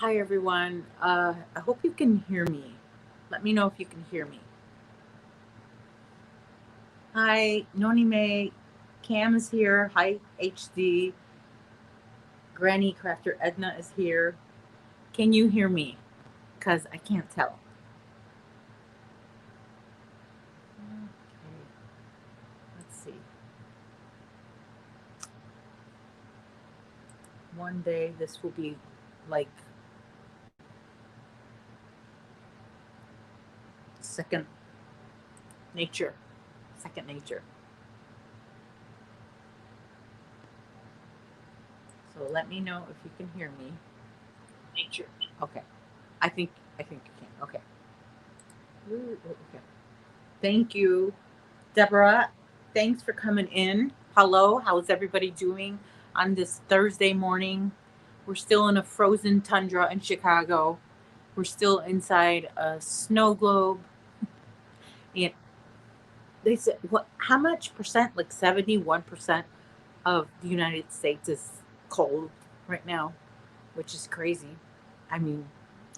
Hi everyone. I hope you can hear me. Let me know if you can hear me. Hi, Noni May. Cam is here. Hi, HD. Granny Crafter Edna is here. Can you hear me? Because I can't tell. Okay, let's see. One day this will be like second nature. Second nature. So let me know if you can hear me. Nature. Okay. I think you can. Okay. Okay. Thank you. Deborah, thanks for coming in. Hello, how's everybody doing on this Thursday morning? We're still in a frozen tundra in Chicago. We're still inside a snow globe. And they said, what? How much percent? Like 71% of the United States is cold right now, which is crazy. I mean,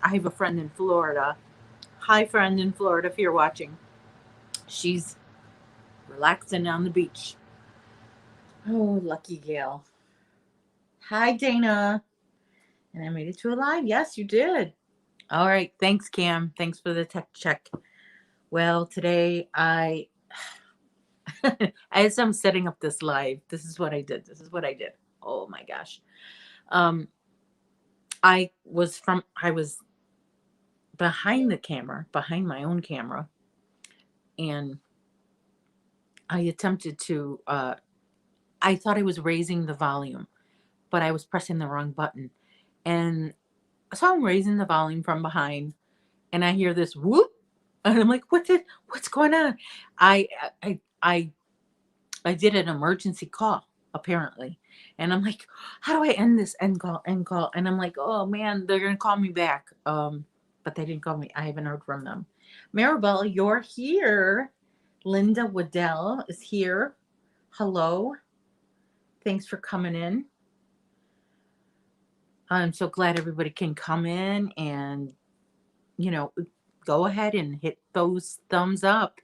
I have a friend in Florida. Hi, friend in Florida, if you're watching. She's relaxing on the beach. Oh, lucky gal. Hi, Dana. And I made it to a live. Yes, you did. All right. Thanks, Cam. Thanks for the tech check. Well, today as I'm setting up this live, this is what I did. This is what I did. Oh my gosh. Um, I was behind the camera, behind my own camera, and I attempted to. I thought I was raising the volume, but I was pressing the wrong button, and so I'm raising the volume from behind, and I hear this whoop, and I'm like, what's going on? I I I I did an emergency call apparently, and I'm like, how do I end this end call? And I'm like, oh man, they're gonna call me back. But they didn't call me. I haven't heard from them. Maribel, you're here. Linda Waddell is here. Hello. Thanks for coming in. I'm so glad everybody can come in and you know go ahead and hit those thumbs up.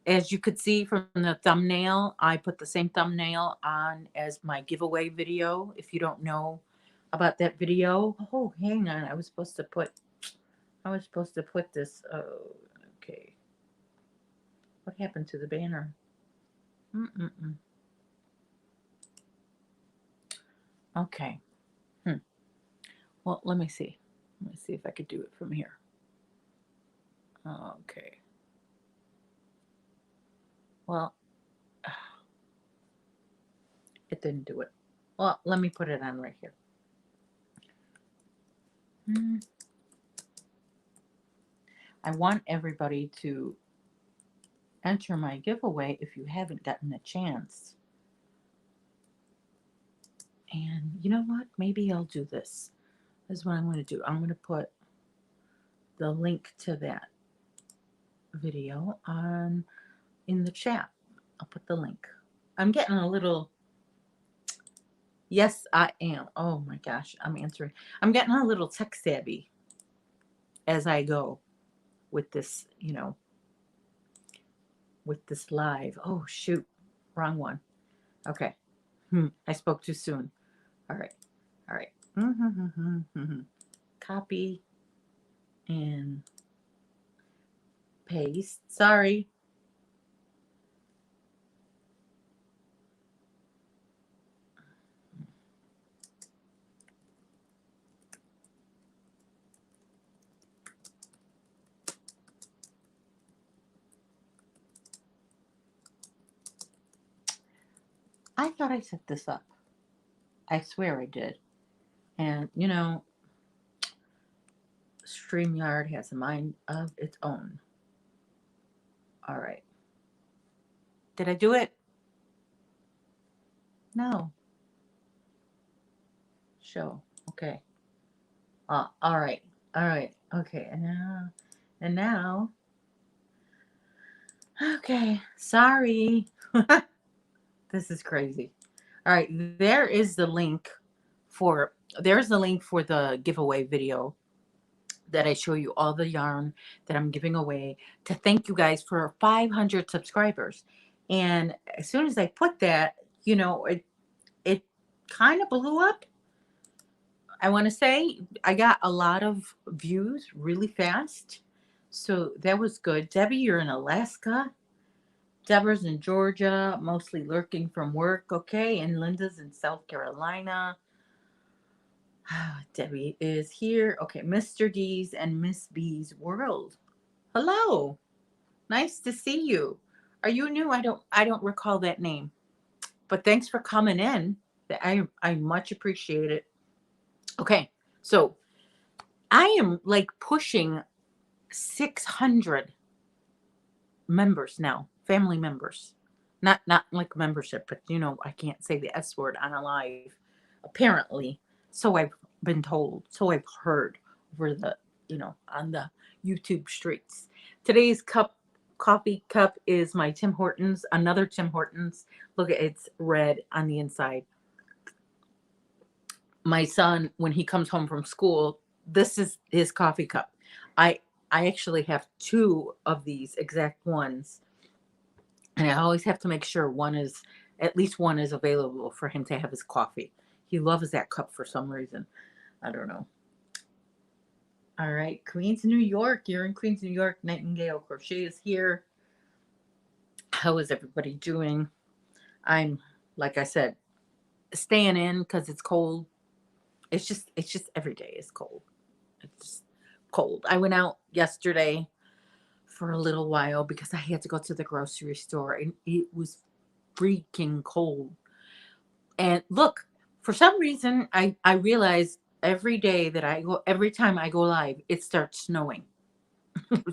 As you could see from the thumbnail, I put the same thumbnail on as my giveaway video. If you don't know about that video, oh, hang on. I was supposed to put this. Oh, okay. What happened to the banner? Mm-mm-mm. Okay. Hmm. Well, let me see. Let me see if I could do it from here. Okay. Well, it didn't do it. Well, let me put it on right here. Hmm. I want everybody to enter my giveaway if you haven't gotten a chance. And you know what? Maybe I'll do this. This is what I'm going to do. I'm going to put the link to that video on in the chat. I'll put the link. I'm getting a little. Yes, I am. Oh my gosh, I'm answering. I'm getting a little tech savvy as I go with this, with this live. Oh shoot, wrong one. Okay. I spoke too soon. All right. All right. Copy and paste. Sorry. I thought I set this up. I swear I did. And StreamYard has a mind of its own. All right. Did I do it? No. Show. Okay. All right. All right. Okay. And now. Okay. Sorry. This is crazy. All right. There is the link for there's the link for the giveaway video that I show you all the yarn that I'm giving away to thank you guys for 500 subscribers. And as soon as I put that, it kind of blew up. I want to say I got a lot of views really fast. So that was good. Debbie, you're in Alaska. Deborah's in Georgia, mostly lurking from work. Okay. And Linda's in South Carolina. Debbie is here. Okay. Mr. D's and Miss B's World. Hello. Nice to see you. Are you new? I don't recall that name. But thanks for coming in. I much appreciate it. Okay. So I am like pushing 600 members now, family members. Not like membership, but I can't say the S word on a live. Apparently, so I've been told, so I've heard over the, on the YouTube streets. Today's coffee cup is my Tim Hortons, another Tim Hortons. Look, it's red on the inside. My son, when he comes home from school, this is his coffee cup. I actually have two of these exact ones, and I always have to make sure at least one is available for him to have his coffee. He loves that cup for some reason. I don't know. All right, Queens, New York. You're in Queens, New York. Nightingale Crochet is here. How is everybody doing? I'm, like I said, staying in because it's cold. It's just every day is cold. It's just cold. I went out yesterday for a little while because I had to go to the grocery store and it was freaking cold. And look, for some reason, I realize every time I go live, it starts snowing.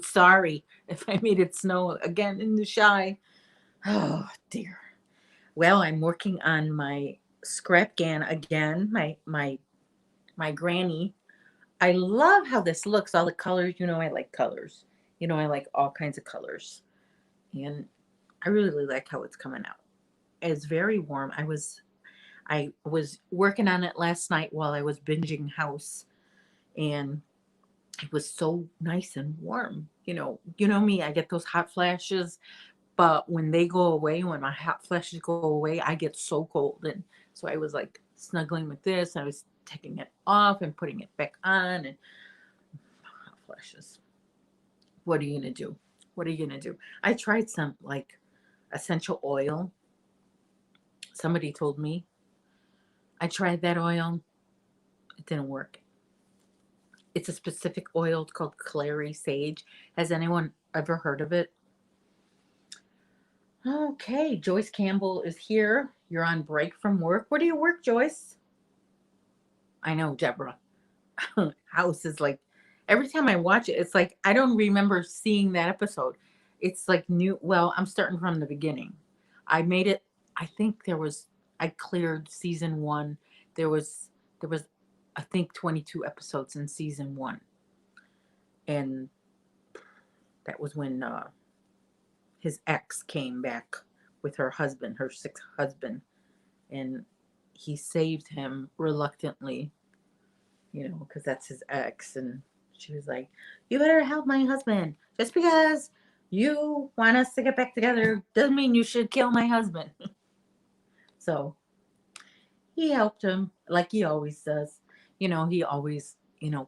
Sorry if I made it snow again in the shy. Oh dear. Well, I'm working on my scrap gan again. My granny. I love how this looks. All the colors. I like colors. I like all kinds of colors, and I really like how it's coming out. It's very warm. I was working on it last night while I was binging House, and it was so nice and warm. You know me. I get those hot flashes, but when they go away, when my hot flashes go away, I get so cold, and so I was like snuggling with this. I was taking it off and putting it back on, and hot flashes. What are you gonna do? What are you gonna do? I tried some like essential oil. Somebody told me I tried that oil. It didn't work. It's a specific oil called clary sage. Has anyone ever heard of it? Okay, Joyce Campbell is here. You're on break from work. Where do you work, Joyce? I know, Deborah. House is like, every time I watch it, it's like I don't remember seeing that episode. It's like new. Well, I'm starting from the beginning. I made it. I think I cleared season one. There was I think 22 episodes in season one, and that was when his ex came back with her husband, her sixth husband, and he saved him reluctantly, because that's his ex. And she was like, "You better help my husband. Just because you want us to get back together doesn't mean you should kill my husband." So he helped him like he always does. He always,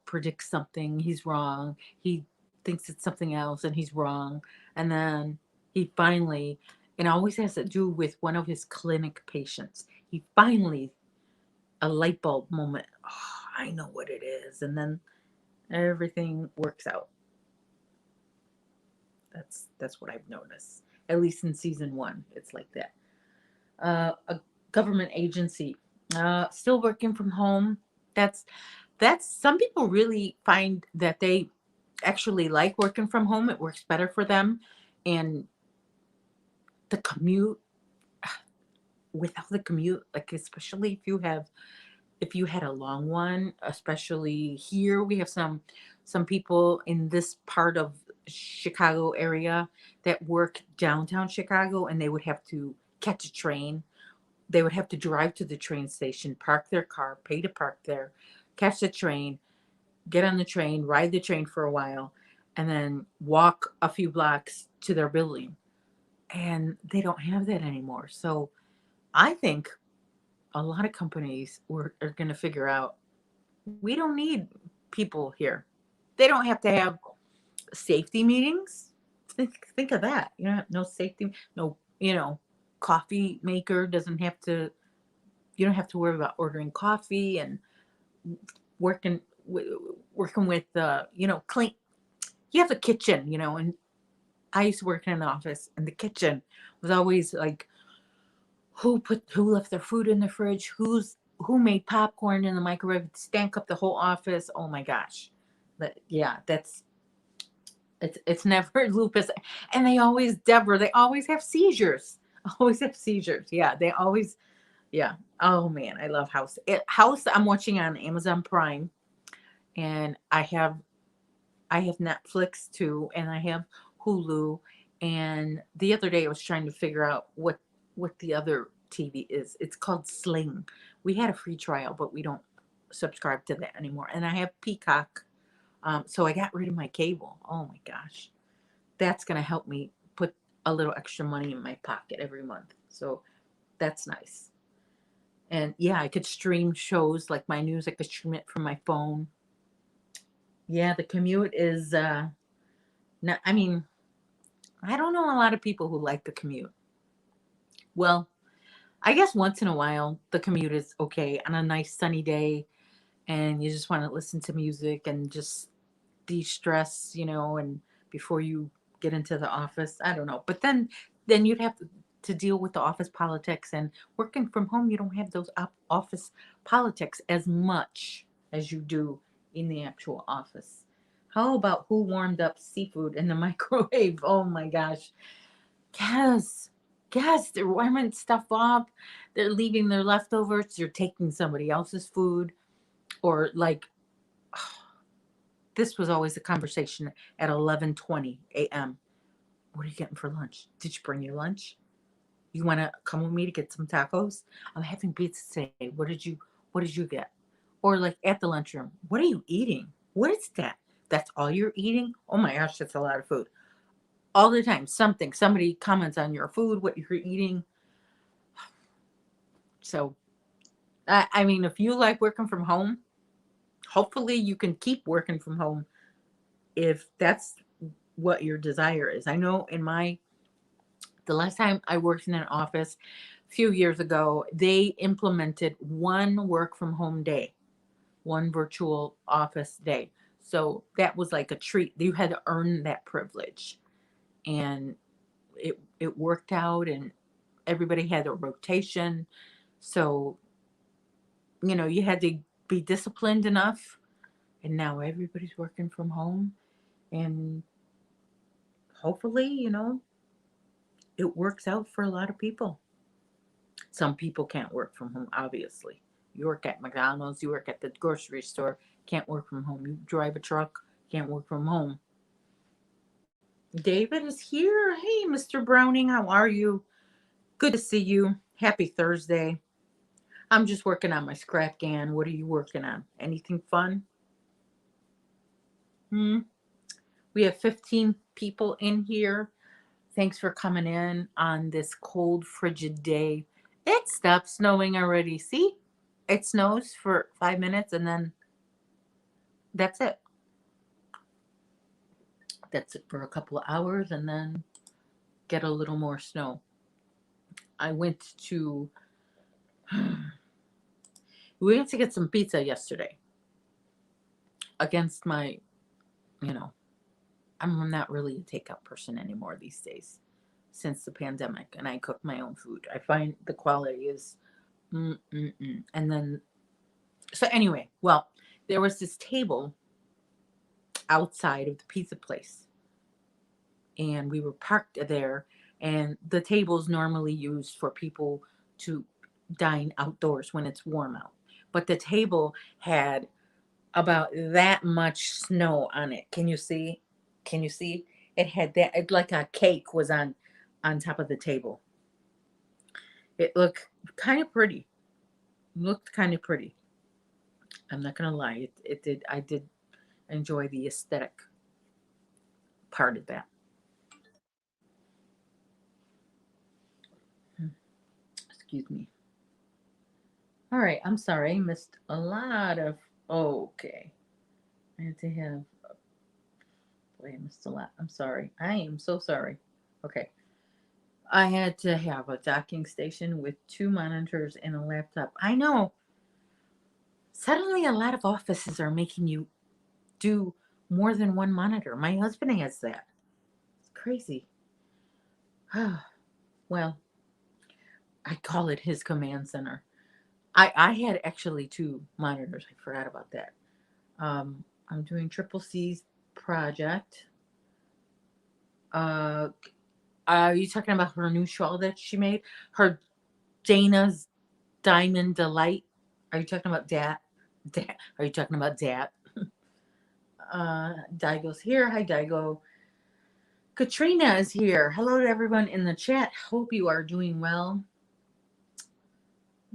predicts something. He's wrong. He thinks it's something else and he's wrong. And then he finally, it always has to do with one of his clinic patients. He finally, a light bulb moment. Oh, I know what it is. And then everything works out. That's what I've noticed. At least in season one, it's like that. A government agency, still working from home. That's that's some people really find that they actually like working from home. It works better for them, and the commute. Without the commute, like especially if you had a long one, especially here, we have some people in this part of Chicago area that work downtown Chicago, and they would have to catch a train they would have to drive to the train station, park their car, pay to park there, catch the train, get on the train, ride the train for a while, and then walk a few blocks to their building. And they don't have that anymore. So I think a lot of companies are going to figure out we don't need people here. They don't have to have safety meetings. Think of that. You know, no safety, no, coffee maker doesn't have to, you don't have to worry about ordering coffee and working working with clean. You have a kitchen, and I used to work in an office, and the kitchen was always like who left their food in the fridge, who made popcorn in the microwave, stank up the whole office. Oh my gosh. That's it's never lupus. And Deborah, they always have seizures. Always have seizures. Yeah, they always, yeah. Oh man, I love House. House I'm watching on Amazon Prime, and I have Netflix too, and I have Hulu. And the other day I was trying to figure out what the other TV is. It's called Sling. We had a free trial, but we don't subscribe to that anymore. And I have Peacock, so I got rid of my cable. Oh my gosh, that's gonna help me put a little extra money in my pocket every month. So that's nice. And yeah, I could stream shows like my news. I could stream it from my phone. Yeah, the commute is not. I mean, I don't know a lot of people who like the commute. Well, I guess once in a while the commute is okay on a nice sunny day, and you just want to listen to music and just de-stress, and before you get into the office. I don't know. But then you'd have to deal with the office politics, and working from home you don't have those office politics as much as you do in the actual office. How about who warmed up seafood in the microwave? Oh my gosh. Yes. Yes, they're warming stuff up. They're leaving their leftovers. They're taking somebody else's food. Or like, this was always a conversation at 11:20 a.m. What are you getting for lunch? Did you bring your lunch? You want to come with me to get some tacos? I'm having pizza today. What did you get? Or like at the lunchroom, what are you eating? What is that? That's all you're eating? Oh my gosh, that's a lot of food. All the time, somebody comments on your food, what you're eating. So, I mean, if you like working from home, hopefully you can keep working from home if that's what your desire is. I know the last time I worked in an office a few years ago, they implemented one work from home day, one virtual office day. So that was like a treat. You had to earn that privilege. And it worked out, and everybody had a rotation. So, you had to be disciplined enough, and now everybody's working from home, and hopefully, it works out for a lot of people. Some people can't work from home, obviously. You work at McDonald's, you work at the grocery store, can't work from home. You drive a truck, can't work from home. David is here. Hey, Mr. Browning, how are you? Good to see you. Happy Thursday. I'm just working on my scrap can. What are you working on? Anything fun? Hmm? We have 15 people in here. Thanks for coming in on this cold, frigid day. It stopped snowing already. See? It snows for 5 minutes, and then that's it. That's it for a couple of hours, and then get a little more snow. I went to we went to get some pizza yesterday. Against my, you know, I'm not really a takeout person anymore these days since the pandemic, and I cook my own food. I find the quality is and then so anyway, well, there was this table outside of the pizza place, and we were parked there, and the table's normally used for people to dine outdoors when it's warm out. But the table had about that much snow on it. Can you see? Can you see? It had like a cake was on top of the table. It looked Kind of pretty. Looked kind of pretty. I'm not gonna lie. It did. I did enjoy the aesthetic part of that. Hmm, excuse me. All right. I'm sorry. I missed a lot of. Okay. I had to have. Boy, I missed a lot. I'm sorry. I am so sorry. Okay. I had to have a docking station with two monitors and a laptop. I know. Suddenly, a lot of offices are making you do more than one monitor. My husband has that. It's crazy. Well, I call it his command center. I had actually two monitors. I forgot about that. I'm doing Triple C's project. Uh, are you talking about her new shawl that she made? Her Dana's Diamond Delight. Are you talking about that? Are you talking about that? Daigo's here. Hi, Daigo. Katrina is here. Hello to everyone in the chat. Hope you are doing well.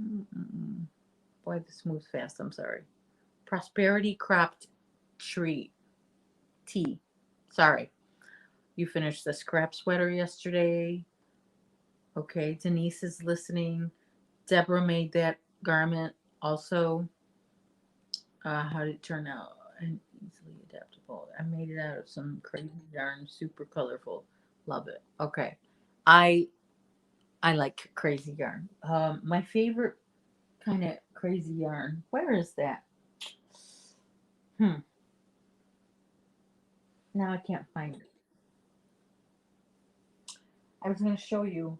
Mm-mm. Boy, this moves fast. I'm sorry. Prosperity cropped tree tea. Sorry. You finished the scrap sweater yesterday. Okay. Denise is listening. Deborah made that garment also. How did it turn out? And easily adaptable. I made it out of some crazy yarn, super colorful. Love it. Okay. I I like crazy yarn. My favorite kind of crazy yarn. Where is that? Hmm. Now I can't find it. I was going to show you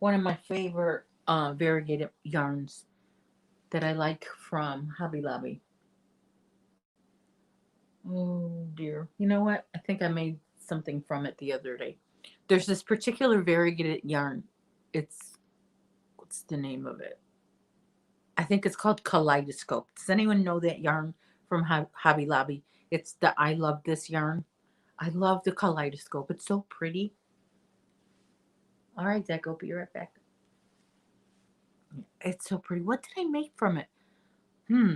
one of my favorite variegated yarns that I like from Hobby Lobby. Oh dear. You know what? I think I made something from it the other day. There's this particular variegated yarn. It's, what's the name of it? I think it's called Kaleidoscope. Does anyone know that yarn from Hobby Lobby? It's the I Love This yarn. I love the Kaleidoscope. It's so pretty. All right, Deco, be right back. It's so pretty. What did I make from it? Hmm.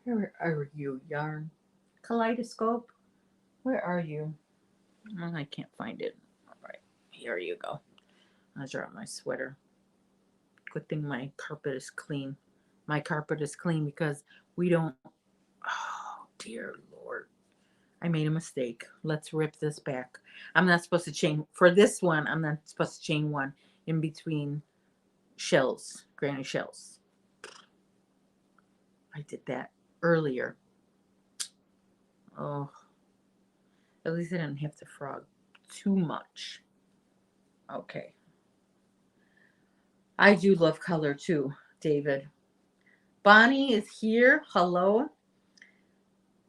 Where are you, yarn? Kaleidoscope? Where are you? Oh, I can't find it. All right. Here you go. I'll draw my sweater. Good thing my carpet is clean. My carpet is clean because we don't. Oh, dear Lord. I made a mistake. Let's rip this back. I'm not supposed to chain. For this one, I'm not supposed to chain one in between shells, granny shells. I did that earlier. Oh, at least I didn't have to frog too much. Okay. I do love color too, David. Bonnie is here. Hello.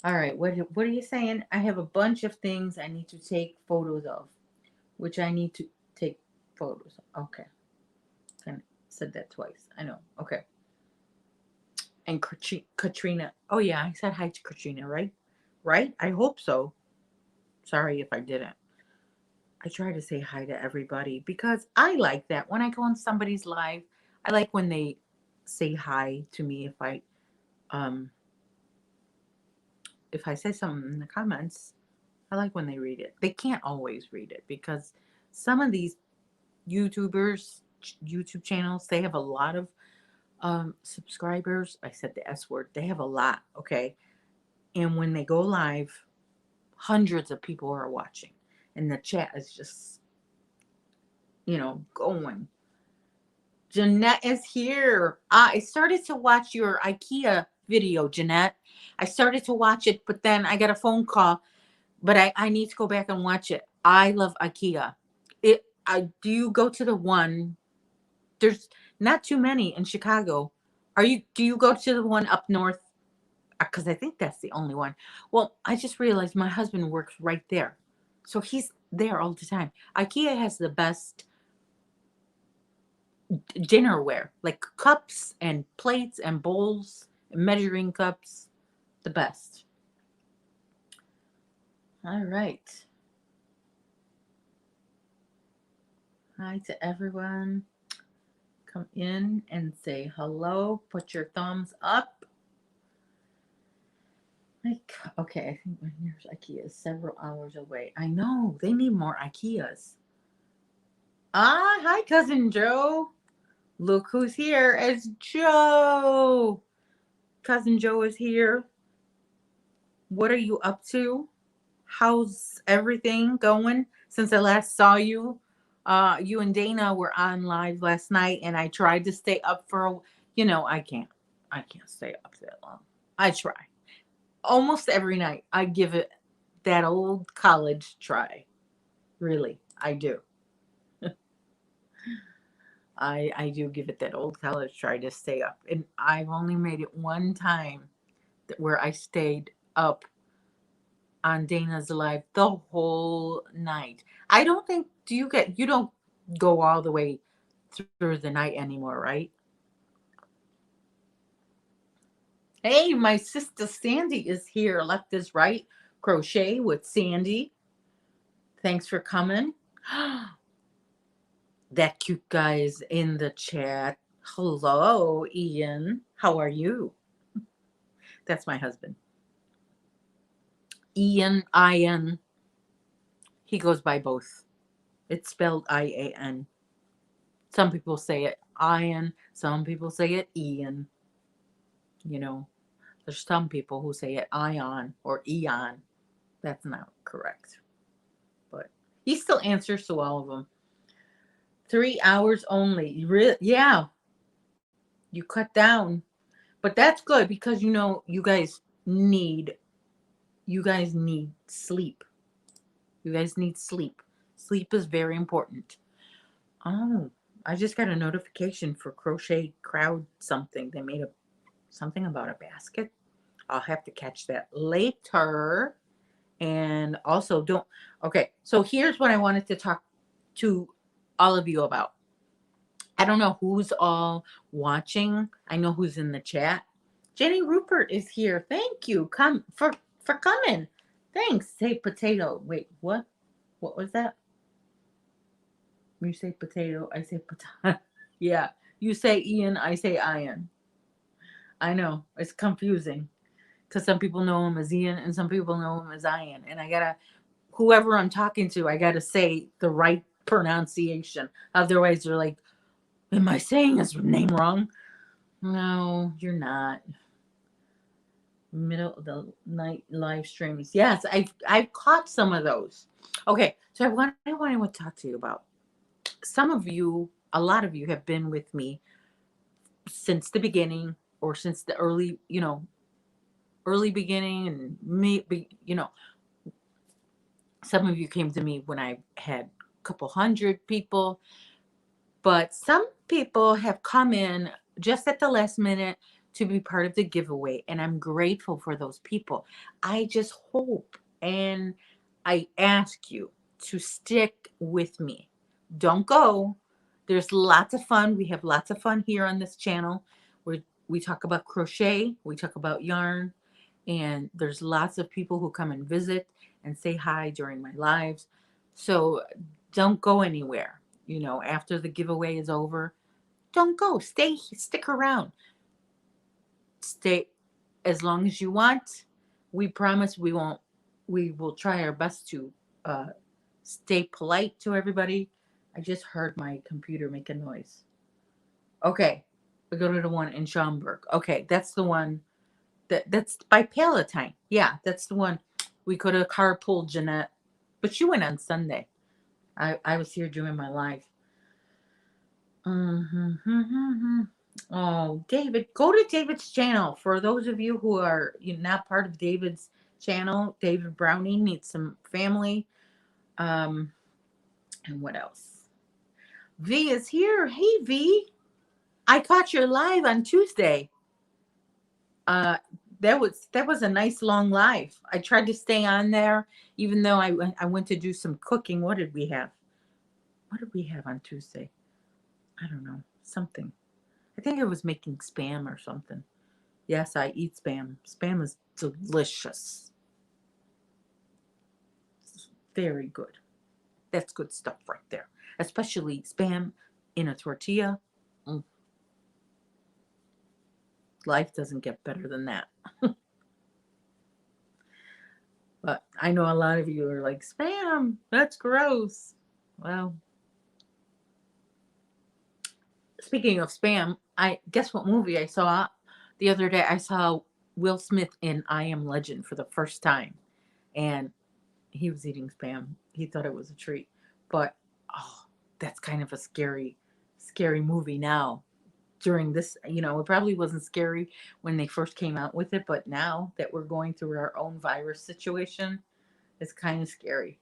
All right. What are you saying? I have a bunch of things I need to take photos of, which I need to take photos of. Okay. Kind of said that twice. I know. Okay. And Katrina. Oh yeah, I said hi to Katrina, right? Right? I hope so. Sorry if I didn't. I try to say hi to everybody because I like that. When I go on somebody's live, I like when they say hi to me um if I say something in the comments. I like when they read it. They can't always read it because some of these YouTubers, YouTube channels, they have a lot of subscribers. I said the S word. They have a lot, okay? And when they go live, hundreds of people are watching and the chat is just, going. Jeanette is here. I started to watch your IKEA video, Jeanette. I started to watch it, but then I got a phone call, but I need to go back and watch it. I love IKEA. Do you go to the one? There's not too many in Chicago. Do you go to the one up north? Because I think that's the only one. Well, I just realized my husband works right there. So he's there all the time. IKEA has the best dinnerware, like cups and plates and bowls, measuring cups, the best. All right. Hi to everyone. come in and say hello. Put your thumbs up. Like, okay, I think my nearest IKEA is several hours away. I know, they need more IKEAs. Ah, hi, Cousin Joe. Look who's here. It's Joe. Cousin Joe is here. What are you up to? How's everything going since I last saw you? You and Dana were on live last night, and I tried to stay up for, I can't. I can't stay up that long. I try. Almost every night, I give it that old college try. Really, I do. I do give it that old college try to stay up. And I've only made it one time where I stayed up on Dana's live the whole night. I don't think you don't go all the way through the night anymore, right? Hey, my sister Sandy is here. Left is right. Crochet with Sandy. Thanks for coming. That cute guy is in the chat. Hello, Ian. How are you? That's my husband. Ian. He goes by both. It's spelled IAN. Some people say it Ian. Some people say it Ian. You know, there's some people who say it Ion or Eon. That's not correct. But he still answers to all of them. 3 hours only. Yeah, you cut down. But that's good because need you guys need sleep. You guys need sleep. Sleep is very important. Oh, I just got a notification for Crochet Crowd something. They made something about a basket. I'll have to catch that later. And also don't. Okay, so here's what I wanted to talk to all of you about. I don't know who's all watching. I know who's in the chat. Jenny Rupert is here. Thank you. Come for coming. Thanks. Say potato. Wait, what? What was that? You say potato, I say potato. Yeah. You say Ian, I say Ian. I know. It's confusing. Because some people know him as Ian and some people know him as Ian. And whoever I'm talking to, I gotta say the right pronunciation. Otherwise they're like, am I saying his name wrong? No, you're not. Middle of the night live streams. Yes, I've caught some of those. Okay, so I want to talk to you about some of you. A lot of you have been with me since the beginning, or since the early beginning, and some of you came to me when I had a couple hundred people, but some people have come in just at the last minute to be part of the giveaway, and I'm grateful for those people. I just hope and I ask you to stick with me. Don't go. There's lots of fun. We have lots of fun here on this channel where we talk about crochet, we talk about yarn, and there's lots of people who come and visit and say hi during my lives. So don't go anywhere. After the giveaway is over, don't go. Stick around. Stay as long as you want. We promise we will try our best to uh, stay polite to everybody. I just heard my computer make a noise. Okay, we go to the one in Schaumburg. Okay, that's the one that's by Palatine. Yeah, that's the one. We could have carpooled Jeanette, but she went on Sunday. I was here doing my live. Oh, David, go to David's channel. For those of you who are not part of David's channel, David Browning needs some family. And what else? V is here. Hey, V. I caught your live on Tuesday. Uh, that was a nice long live. I tried to stay on there, even though I went to do some cooking. What did we have? What did we have on Tuesday? I don't know. Something. I think I was making spam or something. Yes, I eat spam. Spam is delicious. It's very good. That's good stuff right there. Especially spam in a tortilla. Life doesn't get better than that. But I know a lot of you are like, spam, that's gross. Well, speaking of spam, I guess what movie I saw the other day? I saw Will Smith in I Am Legend for the first time. And he was eating spam. He thought it was a treat. But oh, that's kind of a scary movie now. During this, it probably wasn't scary when they first came out with it, but now that we're going through our own virus situation, it's kind of scary.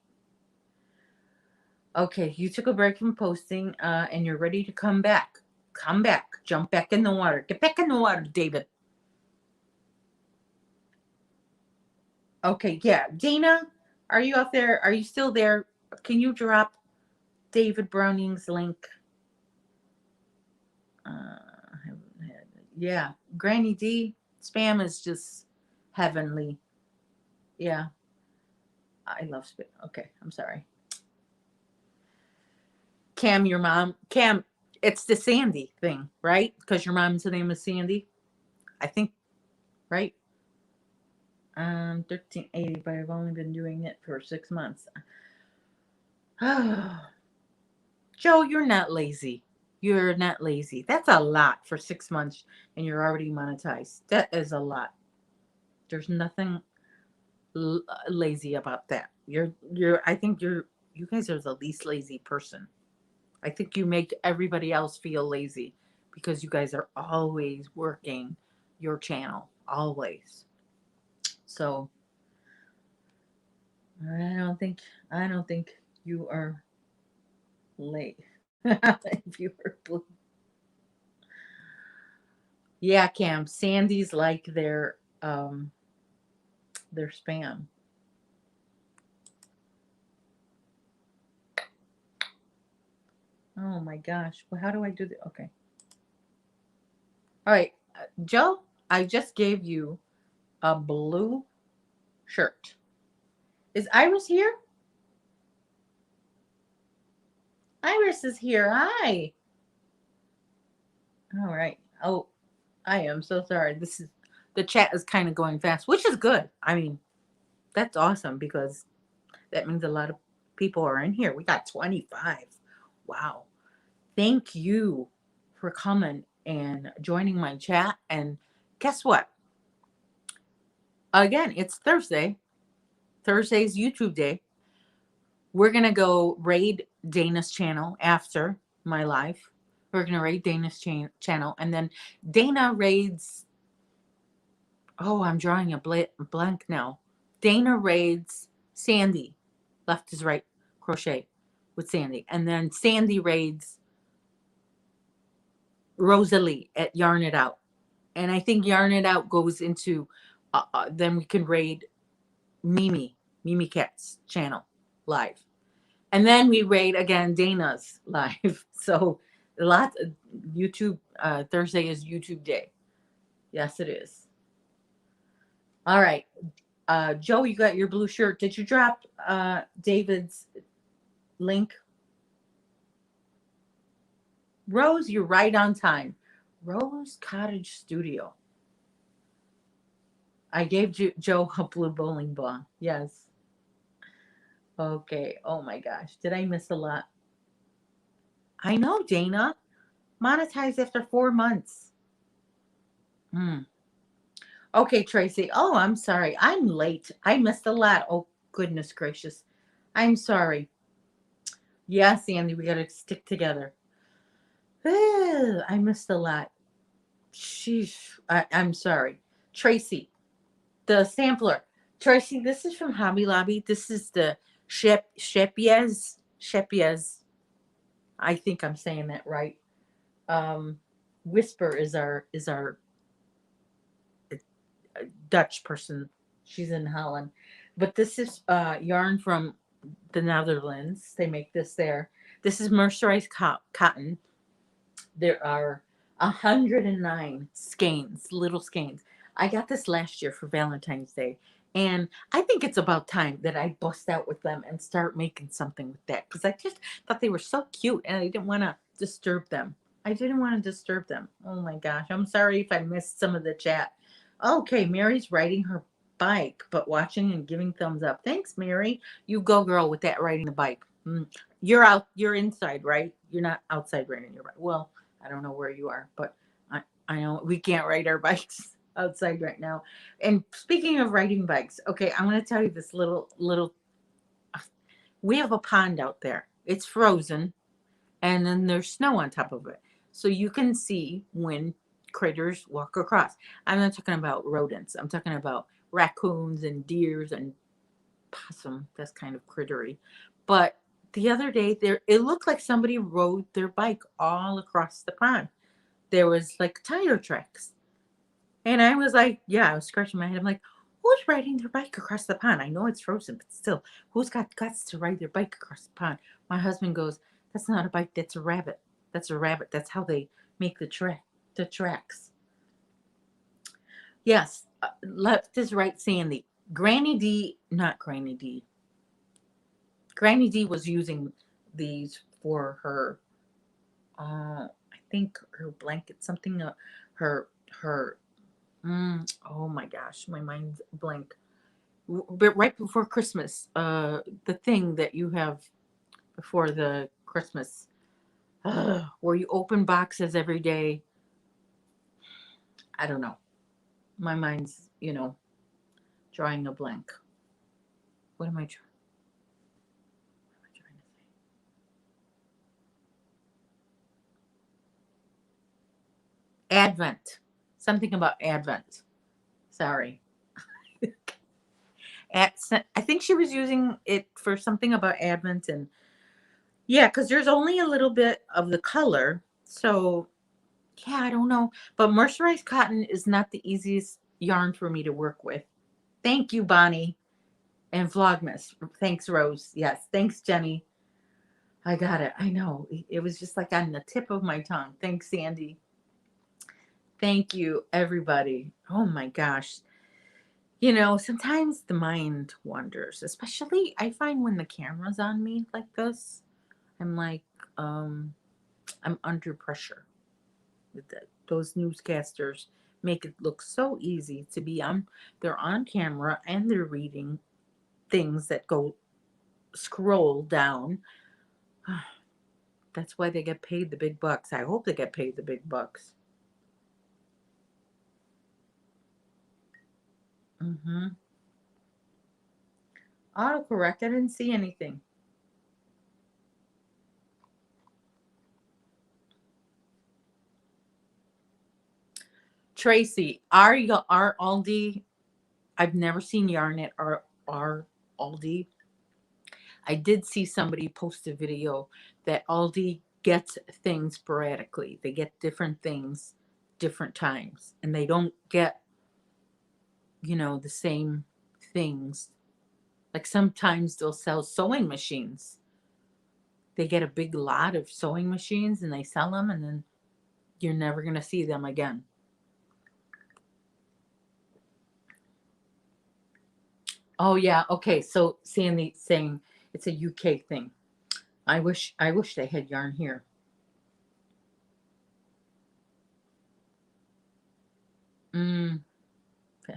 Okay, you took a break from posting, and you're ready to come back. Come back. Jump back in the water. Get back in the water, David. Okay, yeah. Dana, are you out there? Are you still there? Can you drop David Browning's link? Yeah. Granny D, spam is just heavenly. Yeah. I love spam. Okay, I'm sorry. Cam, your mom. Cam, it's the Sandy thing, right? Because your mom's name is Sandy. I think, right? 1380, but I've only been doing it for 6 months. Joe, you're not lazy. You're not lazy. That's a lot for 6 months and you're already monetized. That is a lot. There's nothing lazy about that. I think you guys are the least lazy person. I think you make everybody else feel lazy because you guys are always working your channel. Always. So I don't think you are late. If you were blue. Yeah, Cam. Sandy's like their spam. Oh my gosh. Well, how do I do that? Okay. All right. Joe, I just gave you a blue shirt. Is Iris here? Iris is here. Hi. All right. Oh, I am so sorry. The chat is kind of going fast, which is good. I mean, that's awesome because that means a lot of people are in here. We got 25. Wow. Thank you for coming and joining my chat. And guess what? Again, it's Thursday. Thursday's YouTube day. We're going to go raid Dana's channel after my live. We're going to raid Dana's channel. And then Dana raids. Oh, I'm drawing a blank now. Dana raids Sandy. Left is right. Crochet with Sandy. And then Sandy raids Rosalie at Yarn It Out. And I think Yarn It Out goes into, then we can raid Meeeee Cat's channel live. And then we raid again Dana's live. So a lot of YouTube, Thursday is YouTube day. Yes, it is. All right. Joe, you got your blue shirt. Did you drop David's link? Rose, you're right on time. Rose Cottage Studio. I gave Joe a blue bowling ball. Yes. Okay. Oh my gosh. Did I miss a lot? I know, Dana. Monetized after 4 months. Okay, Tracy. Oh, I'm sorry. I'm late. I missed a lot. Oh, goodness gracious. I'm sorry. Yes, Andy, we got to stick together. I missed a lot. Sheesh. I'm sorry. Tracy, the sampler. Tracy, this is from Hobby Lobby. This is the Shepiez. I think I'm saying that right. Whisper is our Dutch person. She's in Holland. But this is yarn from the Netherlands. They make this there. This is mercerized cotton. There are 109 skeins, little skeins. I got this last year for Valentine's Day. And I think it's about time that I bust out with them and start making something with that. Because I just thought they were so cute and I didn't want to disturb them. I didn't want to disturb them. Oh my gosh. I'm sorry if I missed some of the chat. Okay, Mary's riding her bike, but watching and giving thumbs up. Thanks, Mary. You go, girl, with that riding the bike. You're out, you're inside, right? You're not outside riding your bike. Well, I don't know where you are, but I know we can't ride our bikes outside right now. And speaking of riding bikes, okay, I'm going to tell you this little. We have a pond out there. It's frozen, and then there's snow on top of it. So you can see when critters walk across. I'm not talking about rodents. I'm talking about raccoons and deers and possum. That's kind of crittery. But the other day there it looked like somebody rode their bike all across the pond. There was like tire tracks. And I was like, yeah, I was scratching my head. I'm like, who's riding their bike across the pond? I know it's frozen, but still, who's got guts to ride their bike across the pond? My husband goes, that's not a bike, that's a rabbit. That's a rabbit. That's how they make the tracks. Yes, left is right, Sandy. Granny D, not Granny D. Granny D was using these for her, I think her blanket, something, her oh my gosh, my mind's blank. But right before Christmas, the thing that you have before the Christmas, where you open boxes every day. I don't know. My mind's, drawing a blank. What am I trying? What am I trying to say? Advent. Something about Advent. Sorry. I think she was using it for something about Advent, and yeah, because there's only a little bit of the color. So yeah, I don't know. But mercerized cotton is not the easiest yarn for me to work with. Thank you, Bonnie. And Vlogmas. Thanks, Rose. Yes. Thanks, Jenny. I got it. I know. It was just like on the tip of my tongue. Thanks, Sandy. Thank you, everybody. Oh my gosh. Sometimes the mind wanders, especially I find when the camera's on me like this. I'm like, I'm under pressure. Those newscasters make it look so easy to be on. They're on camera and they're reading things that go scroll down. That's why they get paid the big bucks. I hope they get paid the big bucks. Mm-hmm. Autocorrect. I didn't see anything. Tracy, our Aldi. I've never seen yarn at our Aldi. I did see somebody post a video that Aldi gets things sporadically. They get different things different times, and they don't get, the same things. Like sometimes they'll sell sewing machines. They get a big lot of sewing machines and they sell them, and then you're never going to see them again. Oh yeah, okay. So Sandy saying it's a UK thing. I wish they had yarn here. Mm, yeah,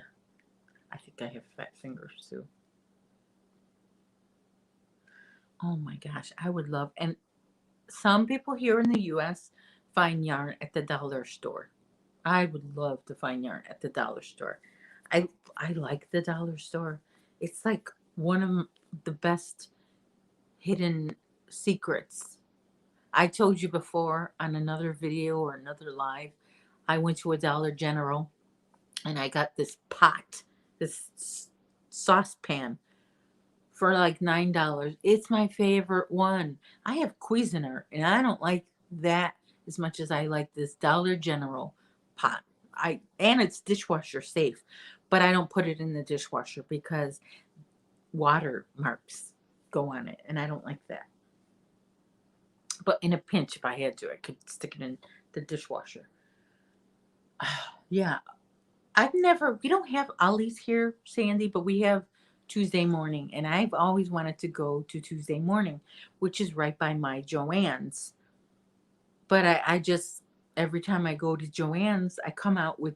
I think I have fat fingers too. Oh my gosh, I would love, and some people here in the US find yarn at the dollar store. I would love to find yarn at the dollar store. I like the dollar store. It's like one of the best hidden secrets. I told you before on another video or another live, I went to a Dollar General and I got this pot, this saucepan for like $9. It's my favorite one. I have Cuisinart and I don't like that as much as I like this Dollar General pot. And it's dishwasher safe, but I don't put it in the dishwasher because water marks go on it and I don't like that. But in a pinch, if I had to, I could stick it in the dishwasher. Yeah, we don't have Ollie's here, Sandy, but we have Tuesday morning. And I've always wanted to go to Tuesday morning, which is right by my Joann's. But I just, every time I go to Joann's, I come out with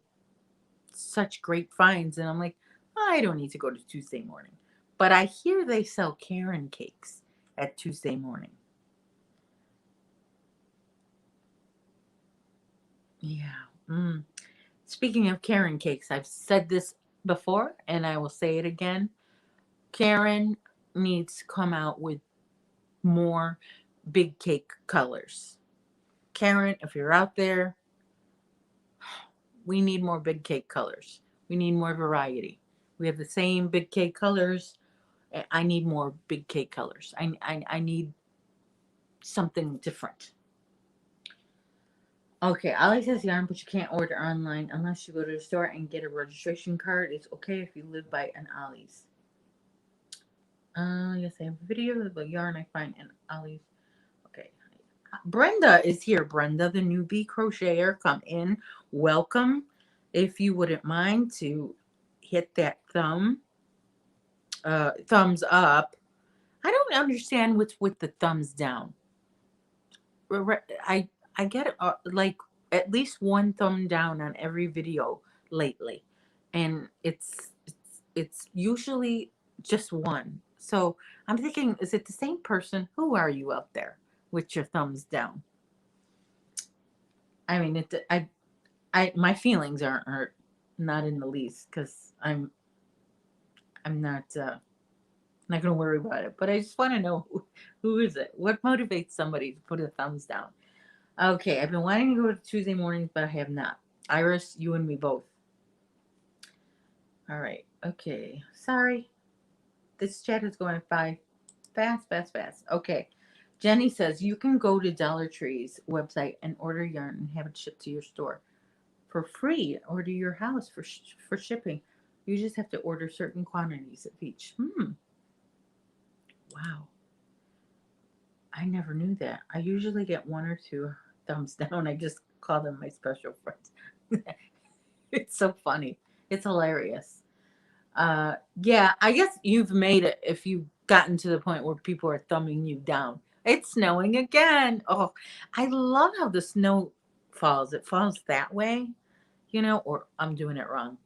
such great finds. And I'm like, I don't need to go to Tuesday morning. But I hear they sell Karen cakes at Tuesday morning. Yeah. Mm. Speaking of Karen cakes, I've said this before and I will say it again. Karen needs to come out with more big cake colors. Karen, if you're out there, we need more big cake colors. We need more variety. We have the same big cake colors. I need more big cake colors. I need something different. Okay, Alex says yarn, but you can't order online unless you go to the store and get a registration card. It's okay if you live by an Ollie's. Yes, I have a video of the yarn I find in Ollie's. Okay. Brenda is here. Brenda, the newbie crocheter, come in. Welcome. If you wouldn't mind to hit that thumbs up. I don't understand what's with the thumbs down. I I get like at least one thumb down on every video lately, and it's usually just one. So I'm thinking, is it the same person? Who are you out there with your thumbs down? I mean, I my feelings aren't hurt, not in the least, because I'm not gonna worry about it. But I just want to know who is it? What motivates somebody to put a thumbs down? Okay, I've been wanting to go to Tuesday mornings, but I have not. Iris, you and me both. All right. Okay. Sorry. This chat is going by fast, fast, fast. Okay. Jenny says you can go to Dollar Tree's website and order yarn and have it shipped to your store for free or to your house for shipping. You just have to order certain quantities of each. Wow. I never knew that. I usually get one or two thumbs down. I just call them my special friends. It's so funny. It's hilarious. Yeah, I guess you've made it if you've gotten to the point where people are thumbing you down. It's snowing again. Oh, I love how the snow falls. It falls that way, or I'm doing it wrong.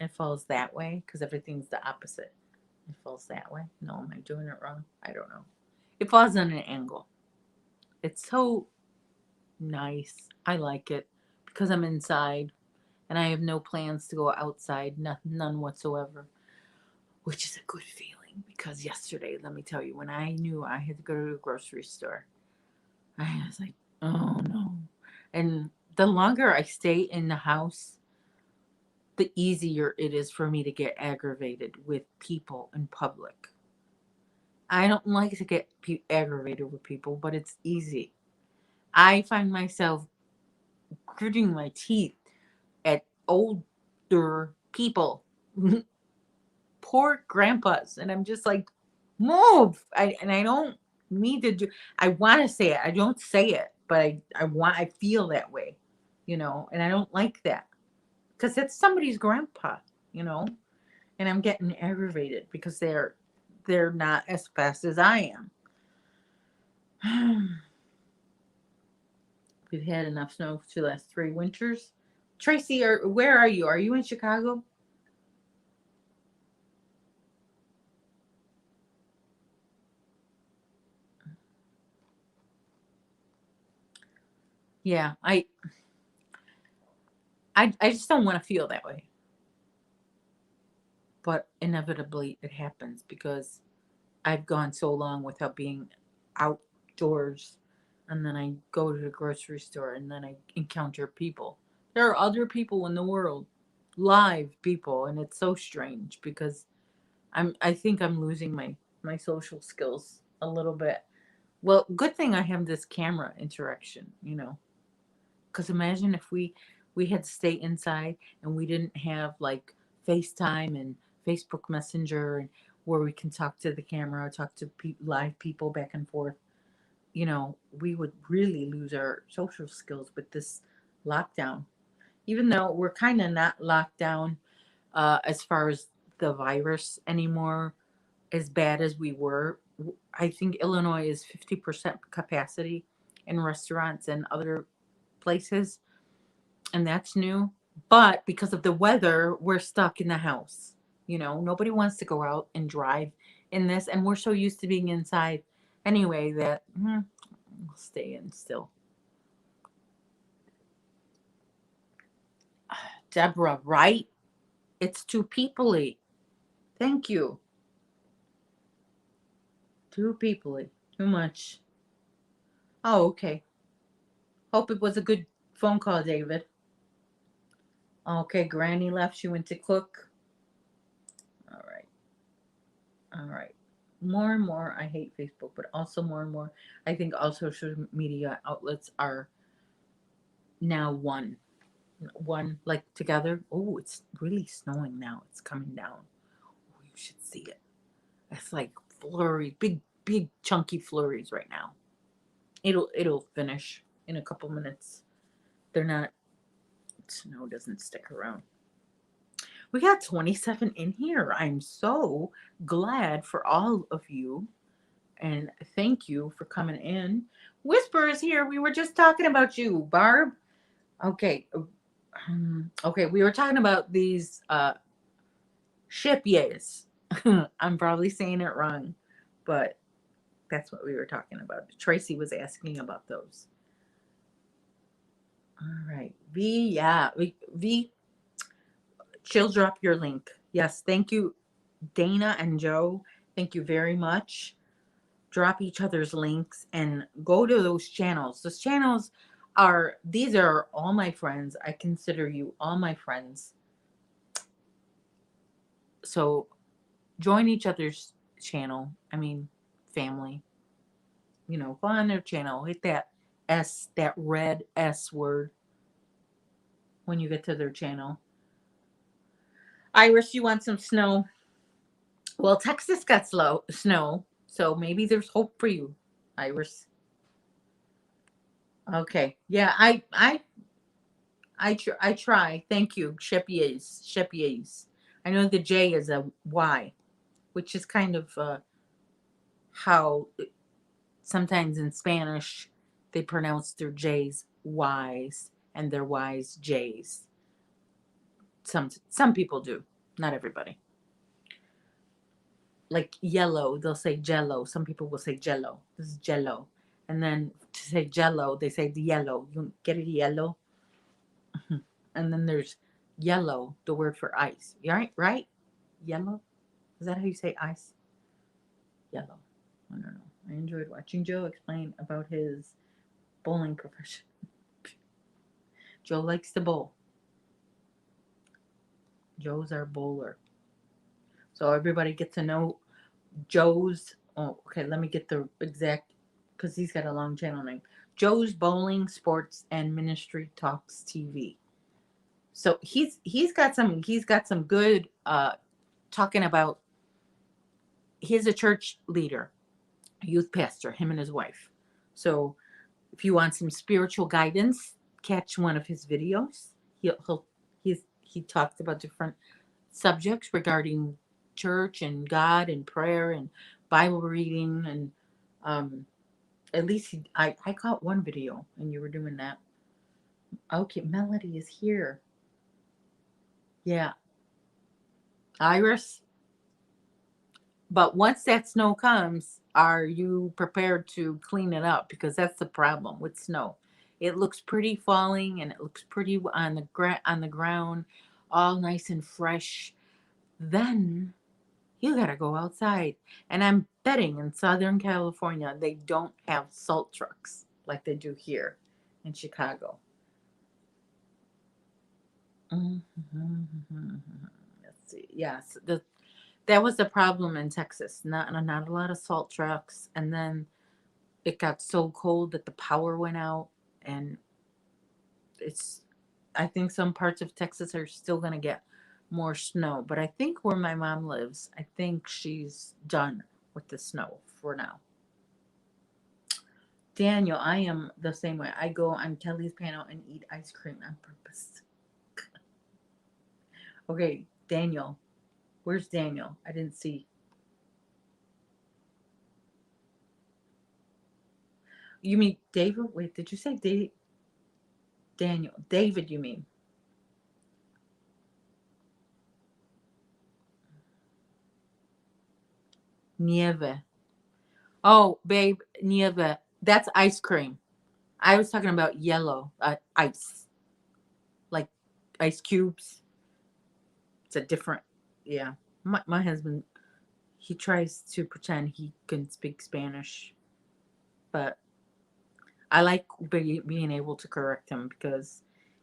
It falls that way because everything's the opposite. It falls that way. No, am I doing it wrong? I don't know. It falls on an angle. It's so nice. I like it because I'm inside and I have no plans to go outside, none whatsoever, which is a good feeling because yesterday, let me tell you, when I knew I had to go to the grocery store, I was like, oh no. And the longer I stay in the house, the easier it is for me to get aggravated with people in public. I don't like to get aggravated with people, but it's easy. I find myself gritting my teeth at older people, poor grandpas, and I'm just like, move. I don't need to do. I want to say it. I don't say it, but I feel that way, and I don't like that because it's somebody's grandpa, you know, and I'm getting aggravated because they're not as fast as I am. We've had enough snow to last 3 winters. Tracy, where are you? Are you in Chicago? Yeah, I just don't want to feel that way. But inevitably it happens because I've gone so long without being outdoors, and then I go to the grocery store and then I encounter people. There are other people in the world, live people, and it's so strange because I think I'm losing my social skills a little bit. Well, good thing I have this camera interaction. Because imagine if we had to stay inside and we didn't have like FaceTime and Facebook Messenger and where we can talk to the camera, talk to live people back and forth. We would really lose our social skills with this lockdown. Even though we're kind of not locked down as far as the virus anymore, as bad as we were. I think Illinois is 50% capacity. in restaurants and other places, and that's new. But because of the weather, we're stuck in the house. You know, nobody wants to go out and drive in this, and we're so used to being inside anyway that we'll stay in still. Deborah, right? It's too peoply. Thank you. Too peoply. Too much. Oh, okay. Hope it was a good phone call, David. Okay, Granny left. She went to cook. All right. All right. More and more, I hate Facebook, but also more and more, I think all social media outlets are now one like together. Oh, it's really snowing now. It's coming down. Oh, you should see it. It's like flurries, big chunky flurries right now. It'll finish in a couple minutes. They're not. Snow doesn't stick around. We got 27 in here. I'm so glad for all of you. And thank you for coming in. Whisper is here. We were just talking about you, Barb. Okay. Okay, we were talking about these shipyays. I'm probably saying it wrong, but that's what we were talking about. Tracy was asking about those. All right. V, yeah. V, she'll drop your link. Yes, thank you, Dana and Joe. Thank you very much. Drop each other's links and go to those channels. Those channels these are all my friends. I consider you all my friends. So join each other's channel. I mean, family. You know, go on their channel. Hit that red S word when you get to their channel. Iris, you want some snow? Well, Texas got snow, so maybe there's hope for you, Iris. Okay. Yeah, I try. Thank you. Shepies. I know the J is a Y, which is kind of how sometimes in Spanish they pronounce their J's Y's and their Y's J's. Some people do, not everybody. Like yellow, they'll say jello. Some people will say jello. This is jello. And then to say jello, they say the yellow. You get it yellow? And then there's yellow, the word for ice. Right? Right? Yellow? Is that how you say ice? Yellow. I don't know. I enjoyed watching Joe explain about his bowling profession. Joe likes to bowl. Joe's our bowler. So everybody get to know Joe's. Oh, okay. Let me get the exact, because he's got a long channel name. Joe's Bowling, Sports, and Ministry Talks TV. So he's got some good talking about. He's a church leader, youth pastor, him and his wife. So if you want some spiritual guidance, catch one of his videos. He talks about different subjects regarding church and God and prayer and Bible reading, and at least I caught one video and you were doing that. Okay, Melody is here. Yeah, Iris. But once that snow comes, are you prepared to clean it up? Because that's the problem with snow. It looks pretty falling, and it looks pretty on the ground, all nice and fresh. Then you gotta go outside. And I'm betting in Southern California they don't have salt trucks like they do here in Chicago. Let's see. Yes, that was the problem in Texas. Not a lot of salt trucks, and then it got so cold that the power went out, and it's. I think some parts of Texas are still gonna get more snow, but I think where my mom lives, I think she's done with the snow for now. Daniel, I am the same way. I go on Kelly's panel and eat ice cream on purpose. Okay, Daniel. Where's Daniel? I didn't see. You mean David? Wait, did you say Daniel? David, you mean? Nieve. Oh, babe, nieve. That's ice cream. I was talking about yellow ice, like ice cubes. It's a different, yeah. My husband, he tries to pretend he can speak Spanish, but I like being able to correct him because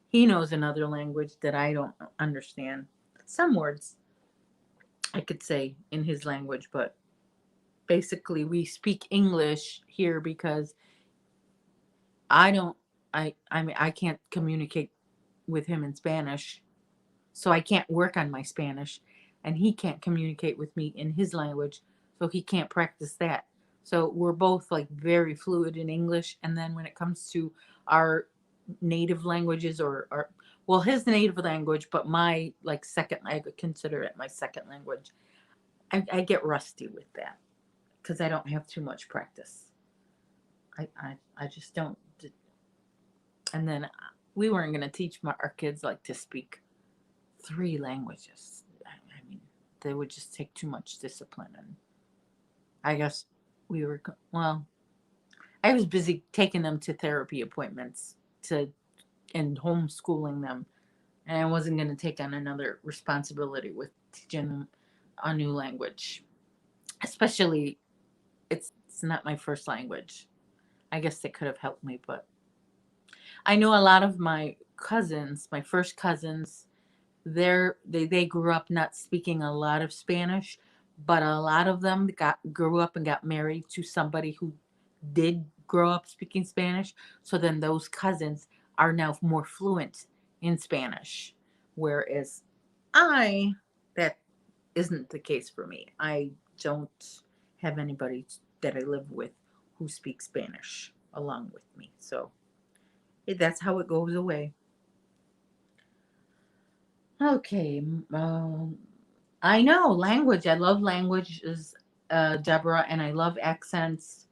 he knows another language that I don't understand. Some words I could say in his language, but basically we speak English here because I don't I mean I can't communicate with him in Spanish. So I can't work on my Spanish and he can't communicate with me in his language, so he can't practice that. So we're both like very fluid in English, and then when it comes to our native languages or well his native language, but my like second, I consider it my second language. I get rusty with that because I don't have too much practice. I just don't. And then we weren't going to teach our kids like to speak three languages. I mean, they would just take too much discipline. And I guess we were, well, I was busy taking them to therapy appointments to and homeschooling them. And I wasn't going to take on another responsibility with teaching them a new language, especially it's not my first language. I guess they could have helped me, but I know a lot of my cousins, my first cousins, they grew up not speaking a lot of Spanish, but a lot of them grew up and got married to somebody who did grow up speaking Spanish. So then those cousins are now more fluent in Spanish, whereas I that isn't the case for me. I don't have anybody that I live with who speaks Spanish along with me. So that's how it goes away. Okay. I know language. I love languages, Deborah, and I love accents.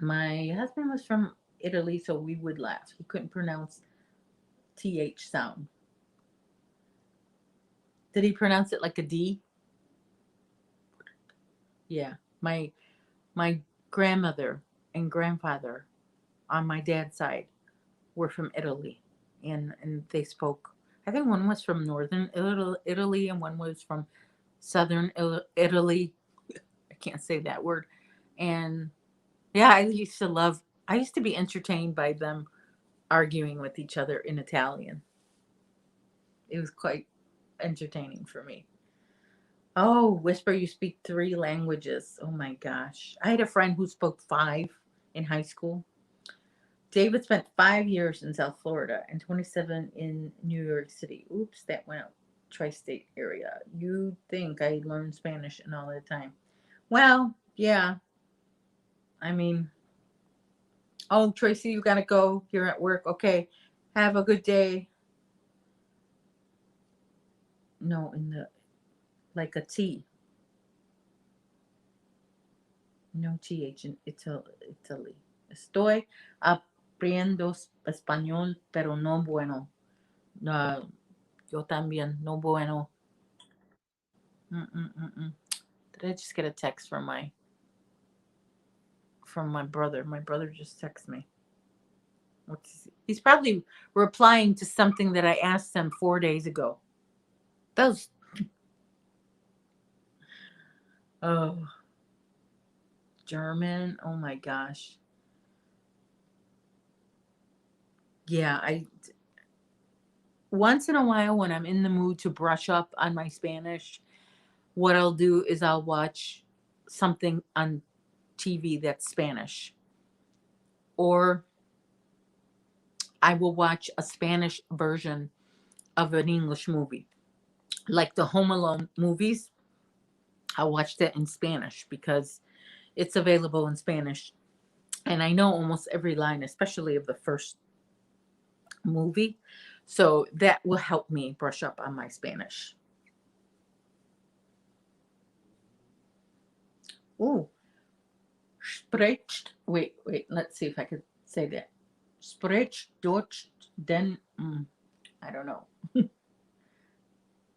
My husband was from Italy, so we would laugh. He couldn't pronounce TH sound. Did he pronounce it like a D? Yeah. My grandmother and grandfather on my dad's side were from Italy, and they spoke. I think one was from northern Italy and one was from southern Italy. I can't say that word. And yeah, I used to love. I used to be entertained by them arguing with each other in Italian. It was quite entertaining for me. Oh, Whisper, you speak three languages. Oh my gosh. I had a friend who spoke five in high school. David spent 5 years in South Florida and 27 in New York City. Oops, that went out. Tri state area. You'd think I learned Spanish and all the time. Well, yeah. I mean, oh, Tracy, you gotta go. You're at work. Okay. Have a good day. No, in the, like a T. No TH in Italy. Estoy aprendiendo español, pero no bueno. No, yo también, no bueno. Mm-mm-mm-mm. Did I just get a text from my brother? My brother just texted me. He's probably replying to something that I asked him 4 days ago. Those, oh, German. Oh my gosh. Yeah, I once in a while when I'm in the mood to brush up on my Spanish, what I'll do is I'll watch something on TV that's Spanish, or I will watch a Spanish version of an English movie. Like the Home Alone movies, I watch that in Spanish because it's available in Spanish. And I know almost every line, especially of the first movie. So that will help me brush up on my Spanish. Ooh, Sprecht. Wait. Let's see if I could say that. Sprecht Deutsch den. I don't know.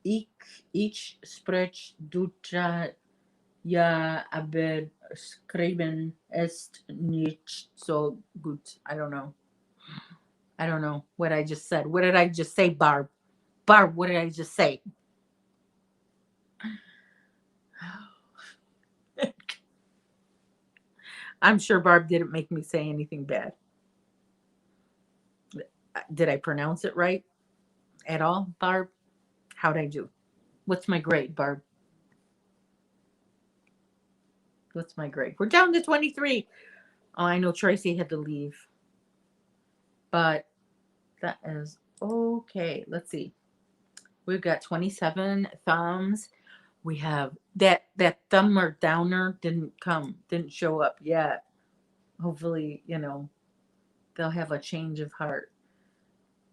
Ich spreche Deutsch, ja, aber schreiben ist nicht so gut. I don't know. I don't know what I just said. What did I just say, Barb? Barb, what did I just say? I'm sure Barb didn't make me say anything bad. Did I pronounce it right at all, Barb? How'd I do? What's my grade, Barb? What's my grade? We're down to 23. Oh, I know Tracy had to leave. But that is okay. Let's see. We've got 27 thumbs. We have that thumber downer didn't show up yet. Hopefully, they'll have a change of heart.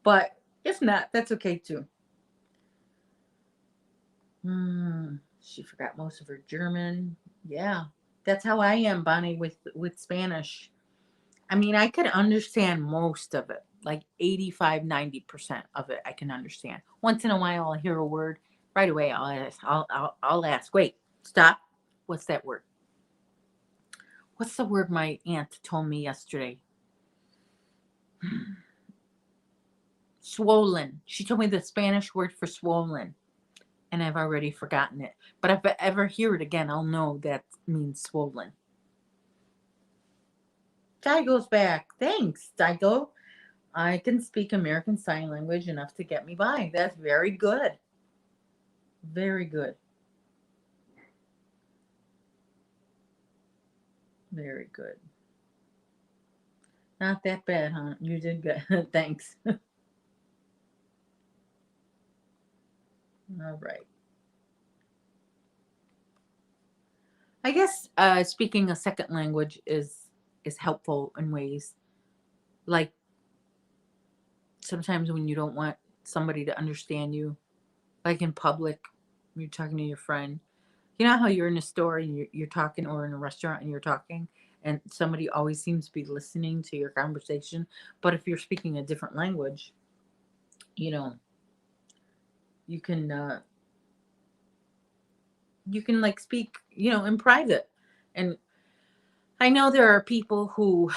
But if not, that's okay too. She forgot most of her German. Yeah, that's how I am, Bonnie, with Spanish. I mean, I could understand most of it, like 85-90% of it I can understand. Once in a while I'll hear a word. Right away I'll ask, wait, stop. What's that word? What's the word my aunt told me yesterday? Swollen. She told me the Spanish word for swollen, and I've already forgotten it. But if I ever hear it again, I'll know that means swollen. Daigo's back. Thanks, Daigo. I can speak American Sign Language enough to get me by. That's very good. Very good. Very good. Not that bad, huh? You did good. Thanks. All right. I guess speaking a second language is helpful in ways like sometimes when you don't want somebody to understand you, like in public, when you're talking to your friend. You know how you're in a store and you're talking, or in a restaurant and you're talking, and somebody always seems to be listening to your conversation. But if you're speaking a different language, you know, you can like speak, in private. And I know there are people who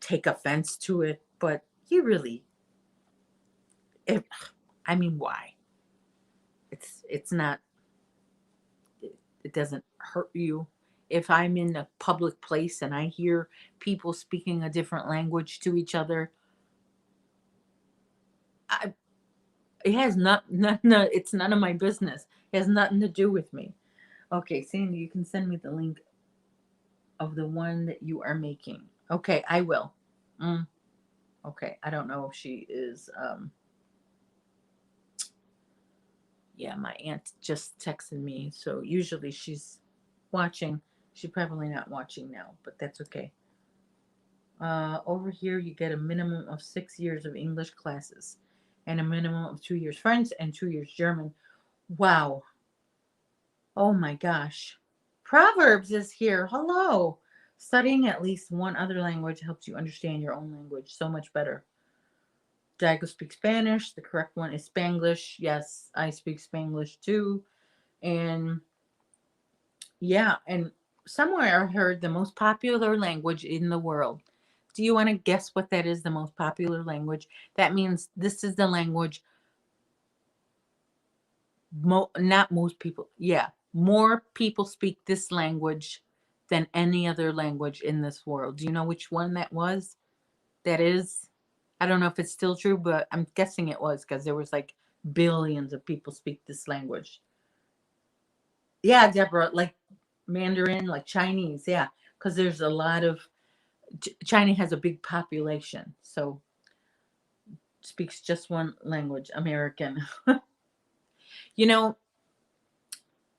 take offense to it, but you really, if I mean, why? It's not. It doesn't hurt you. If I'm in a public place and I hear people speaking a different language to each other, I, it has it's none of my business. It has nothing to do with me. Okay, Sandy, you can send me the link of the one that you are making. Okay, I will. Okay, I don't know if she is. Yeah, my aunt just texted me, so usually she's watching. She's probably not watching now, but that's okay. Over here, you get a minimum of 6 years of English classes and a minimum of 2 years French and 2 years German. Wow. Oh my gosh. Proverbs is here. Hello. Studying at least one other language helps you understand your own language so much better. Diego speaks Spanish. The correct one is Spanglish. Yes, I speak Spanglish too. And yeah, and somewhere I heard the most popular language in the world. Do you want to guess what that is, the most popular language? That means this is the language not most people. Yeah, more people speak this language than any other language in this world. Do you know which one that was? That is, I don't know if it's still true, but I'm guessing it was because there was like billions of people speak this language. Yeah, Deborah, like Mandarin, like Chinese. Yeah, because there's a lot of China has a big population, so speaks just one language, American. you know,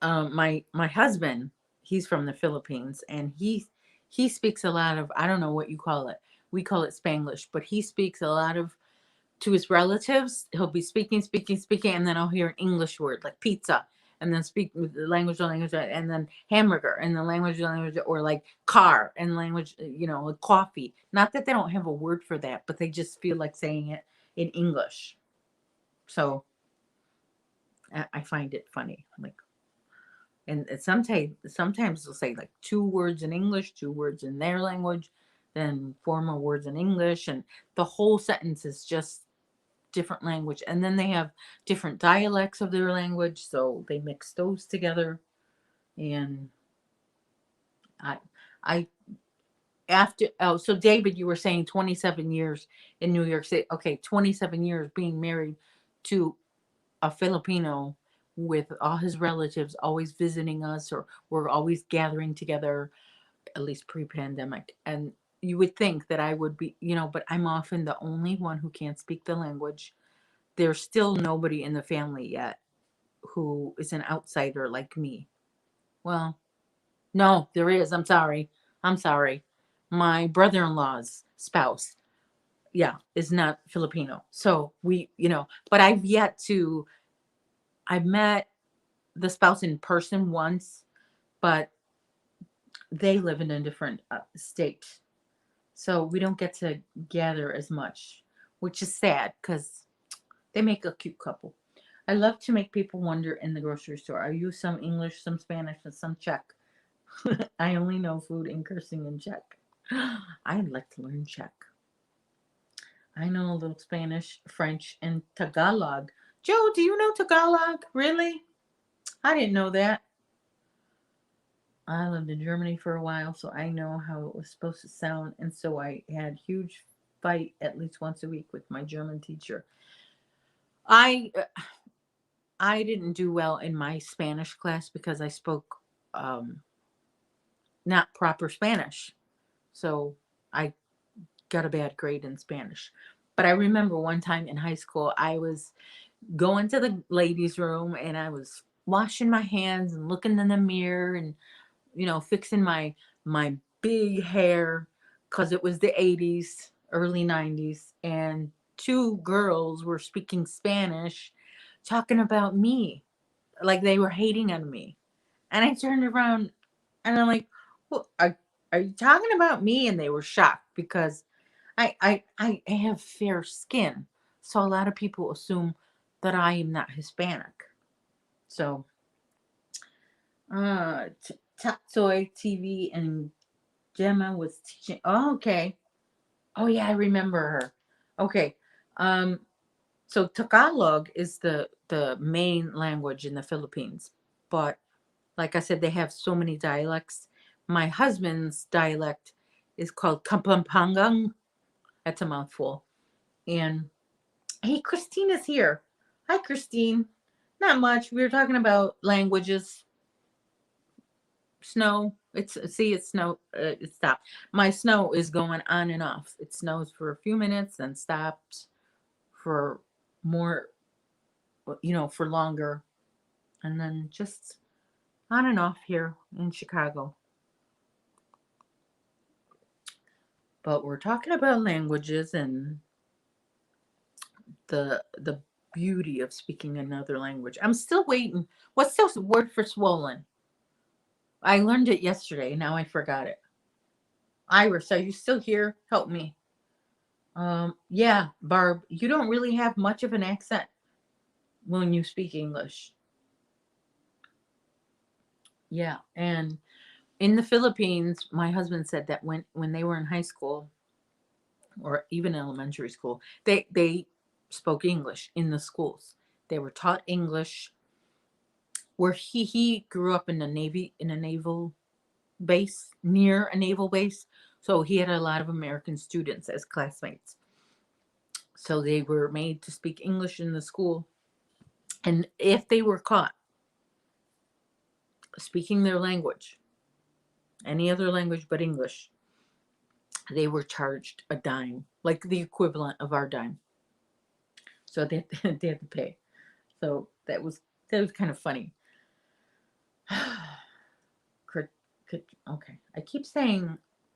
my husband, he's from the Philippines, and he speaks a lot of, I don't know what you call it. We call it Spanglish, but he speaks a lot of to his relatives. He'll be speaking, and then I'll hear an English word like pizza, and then speak with the language, and then hamburger, and the language, or like car and language, like coffee. Not that they don't have a word for that, but they just feel like saying it in English. So I find it funny. Like, and sometimes they'll say like 2 words in English, 2 words in their language, then 4 more words in English, and the whole sentence is just different language. And then they have different dialects of their language, so they mix those together. And I I after so David, you were saying 27 years in New York City. Okay, 27 years being married to a Filipino, with all his relatives always visiting us, or we're always gathering together, at least pre-pandemic. And you would think that I would be, but I'm often the only one who can't speak the language. There's still nobody in the family yet who is an outsider like me. Well, no, there is. I'm sorry. I'm sorry. My brother-in-law's spouse, yeah, is not Filipino. So but I've met the spouse in person once, but they live in a different state. So we don't get to gather as much, which is sad because they make a cute couple. I love to make people wonder in the grocery store. I use some English, some Spanish, and some Czech. I only know food and cursing in Czech. I'd like to learn Czech. I know a little Spanish, French, and Tagalog. Joe, do you know Tagalog? Really? I didn't know that. I lived in Germany for a while, so I know how it was supposed to sound, and so I had huge fight at least once a week with my German teacher. I I didn't do well in my Spanish class because I spoke not proper Spanish, so I got a bad grade in Spanish. But I remember one time in high school, I was going to the ladies' room and I was washing my hands and looking in the mirror and fixing my big hair because it was the 80s, early 90s, and 2 girls were speaking Spanish, talking about me, like they were hating on me. And I turned around and I'm like, well, are you talking about me? And they were shocked because I have fair skin. So a lot of people assume that I am not Hispanic. So, Tatsoy TV and Gemma was teaching. Oh, okay. Oh, yeah, I remember her. Okay. Um, so Tagalog is the main language in the Philippines, but like I said, they have so many dialects. My husband's dialect is called Kapampangan. That's a mouthful. And hey, Christina's here. Hi, Christine. Not much. We were talking about languages. Snow. It's snow. It stopped. My snow is going on and off. It snows for a few minutes, then stops for more, for longer, and then just on and off here in Chicago. But we're talking about languages and the beauty of speaking another language. I'm still waiting. What's the word for swollen? I learned it yesterday. Now I forgot it. Iris, are you still here? Help me. Yeah, Barb, you don't really have much of an accent when you speak English. Yeah, and in the Philippines, my husband said that when they were in high school or even elementary school, they spoke English in the schools. They were taught English. Where he grew up in a naval base, near a naval base, so he had a lot of American students as classmates. So they were made to speak English in the school, and if they were caught speaking their language, any other language but English, they were charged a dime, like the equivalent of our dime. So they had to pay. So that was kind of funny. Okay, I keep saying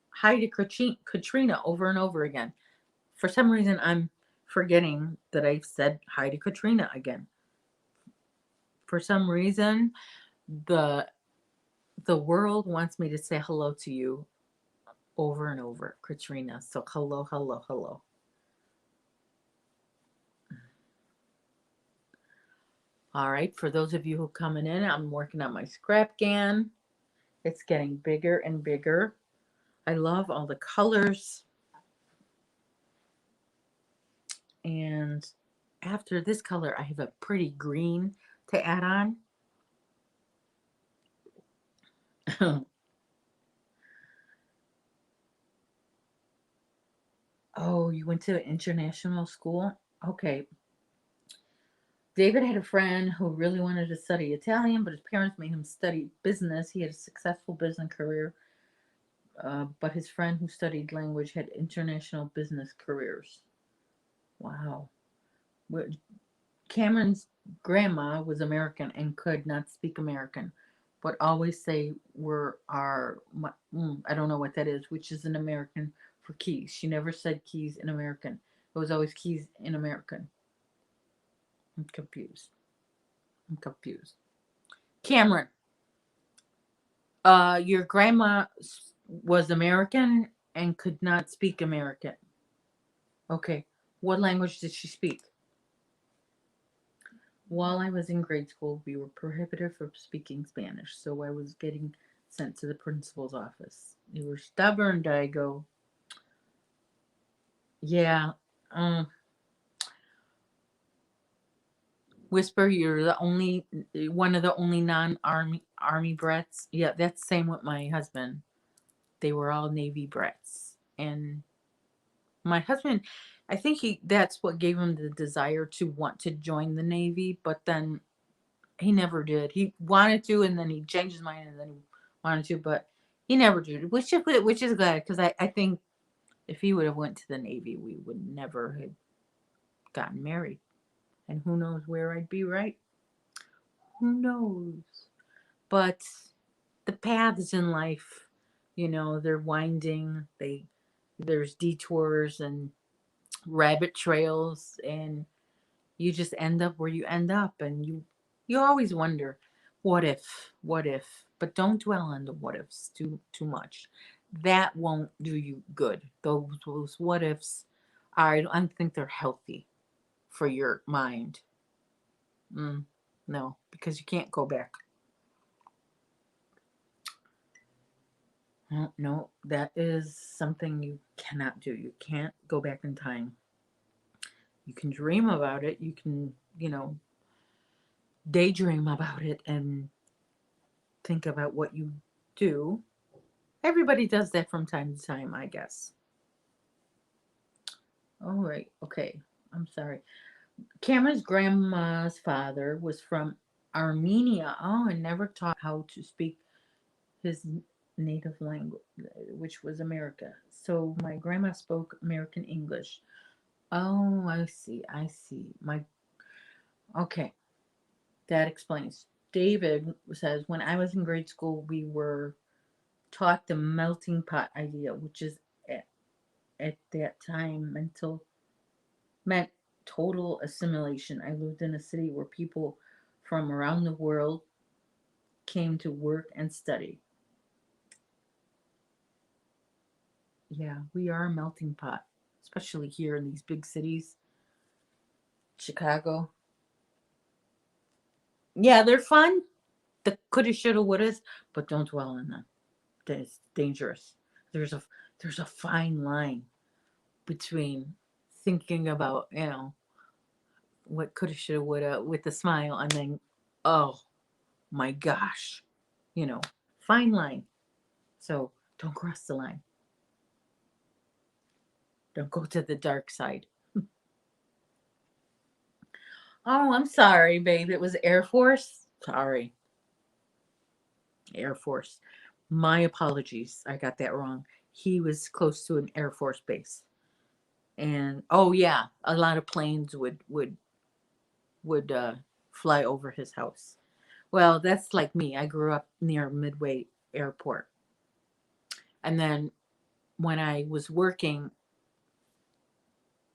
hi to Katrina over and over again. For some reason, I'm forgetting that I said hi to Katrina again. For some reason, the the world wants me to say hello to you over and over, Katrina. So hello, hello, hello. All right, for those of you who are coming in, I'm working on my scrap gan. It's getting bigger and bigger. I love all the colors. And after this color, I have a pretty green to add on. Oh, you went to international school? Okay. David had a friend who really wanted to study Italian, but his parents made him study business. He had a successful business career, but his friend who studied language had international business careers. Wow. Cameron's grandma was American and could not speak American, but always say we're our. I don't know what that is, which is an American for keys. She never said keys in American. It was always keys in American. I'm confused. I'm confused. Cameron, your grandma was American and could not speak American. Okay. What language did she speak? While I was in grade school, we were prohibited from speaking Spanish, so I was getting sent to the principal's office. You were stubborn, Daigo. Yeah. Um, Whisper, you're the only one of the only non-army brats. Yeah, that's the same with my husband. They were all Navy brats, and my husband, I think that's what gave him the desire to want to join the Navy, but then he never did. He wanted to, and then he changed his mind, and then he wanted to, but he never did, which is good because I think if he would have went to the Navy, we would never have gotten married, and who knows where I'd be, right? Who knows? But the paths in life, they're winding. There's detours and rabbit trails, and you just end up where you end up, and you always wonder, what if, but don't dwell on the what ifs too much. That won't do you good. Those what ifs I don't think they're healthy for your mind. No, because you can't go back. No, no, that is something you cannot do. You can't go back in time. You can dream about it. You can, daydream about it and think about what you do. Everybody does that from time to time, I guess. All right, okay. I'm sorry. Cameron's grandma's father was from Armenia. Oh, and never taught how to speak his native language, which was America. So my grandma spoke American English. Oh, I see. I see. Okay, that explains. David says, when I was in grade school, we were taught the melting pot idea, which is at that time meant total assimilation. I lived in a city where people from around the world came to work and study. Yeah, we are a melting pot, especially here in these big cities. Chicago. Yeah, they're fun. The coulda, shoulda, wouldas, but don't dwell on them. That's dangerous. There's a there's a fine line between thinking about what coulda, shoulda, woulda with a smile, and then, oh my gosh, you know, fine line. So don't cross the line. Don't go to the dark side. Oh, I'm sorry, babe. It was Air Force. Sorry, Air Force. My apologies. I got that wrong. He was close to an Air Force base, and oh yeah, a lot of planes would fly over his house. Well, that's like me. I grew up near Midway Airport, and then when I was working,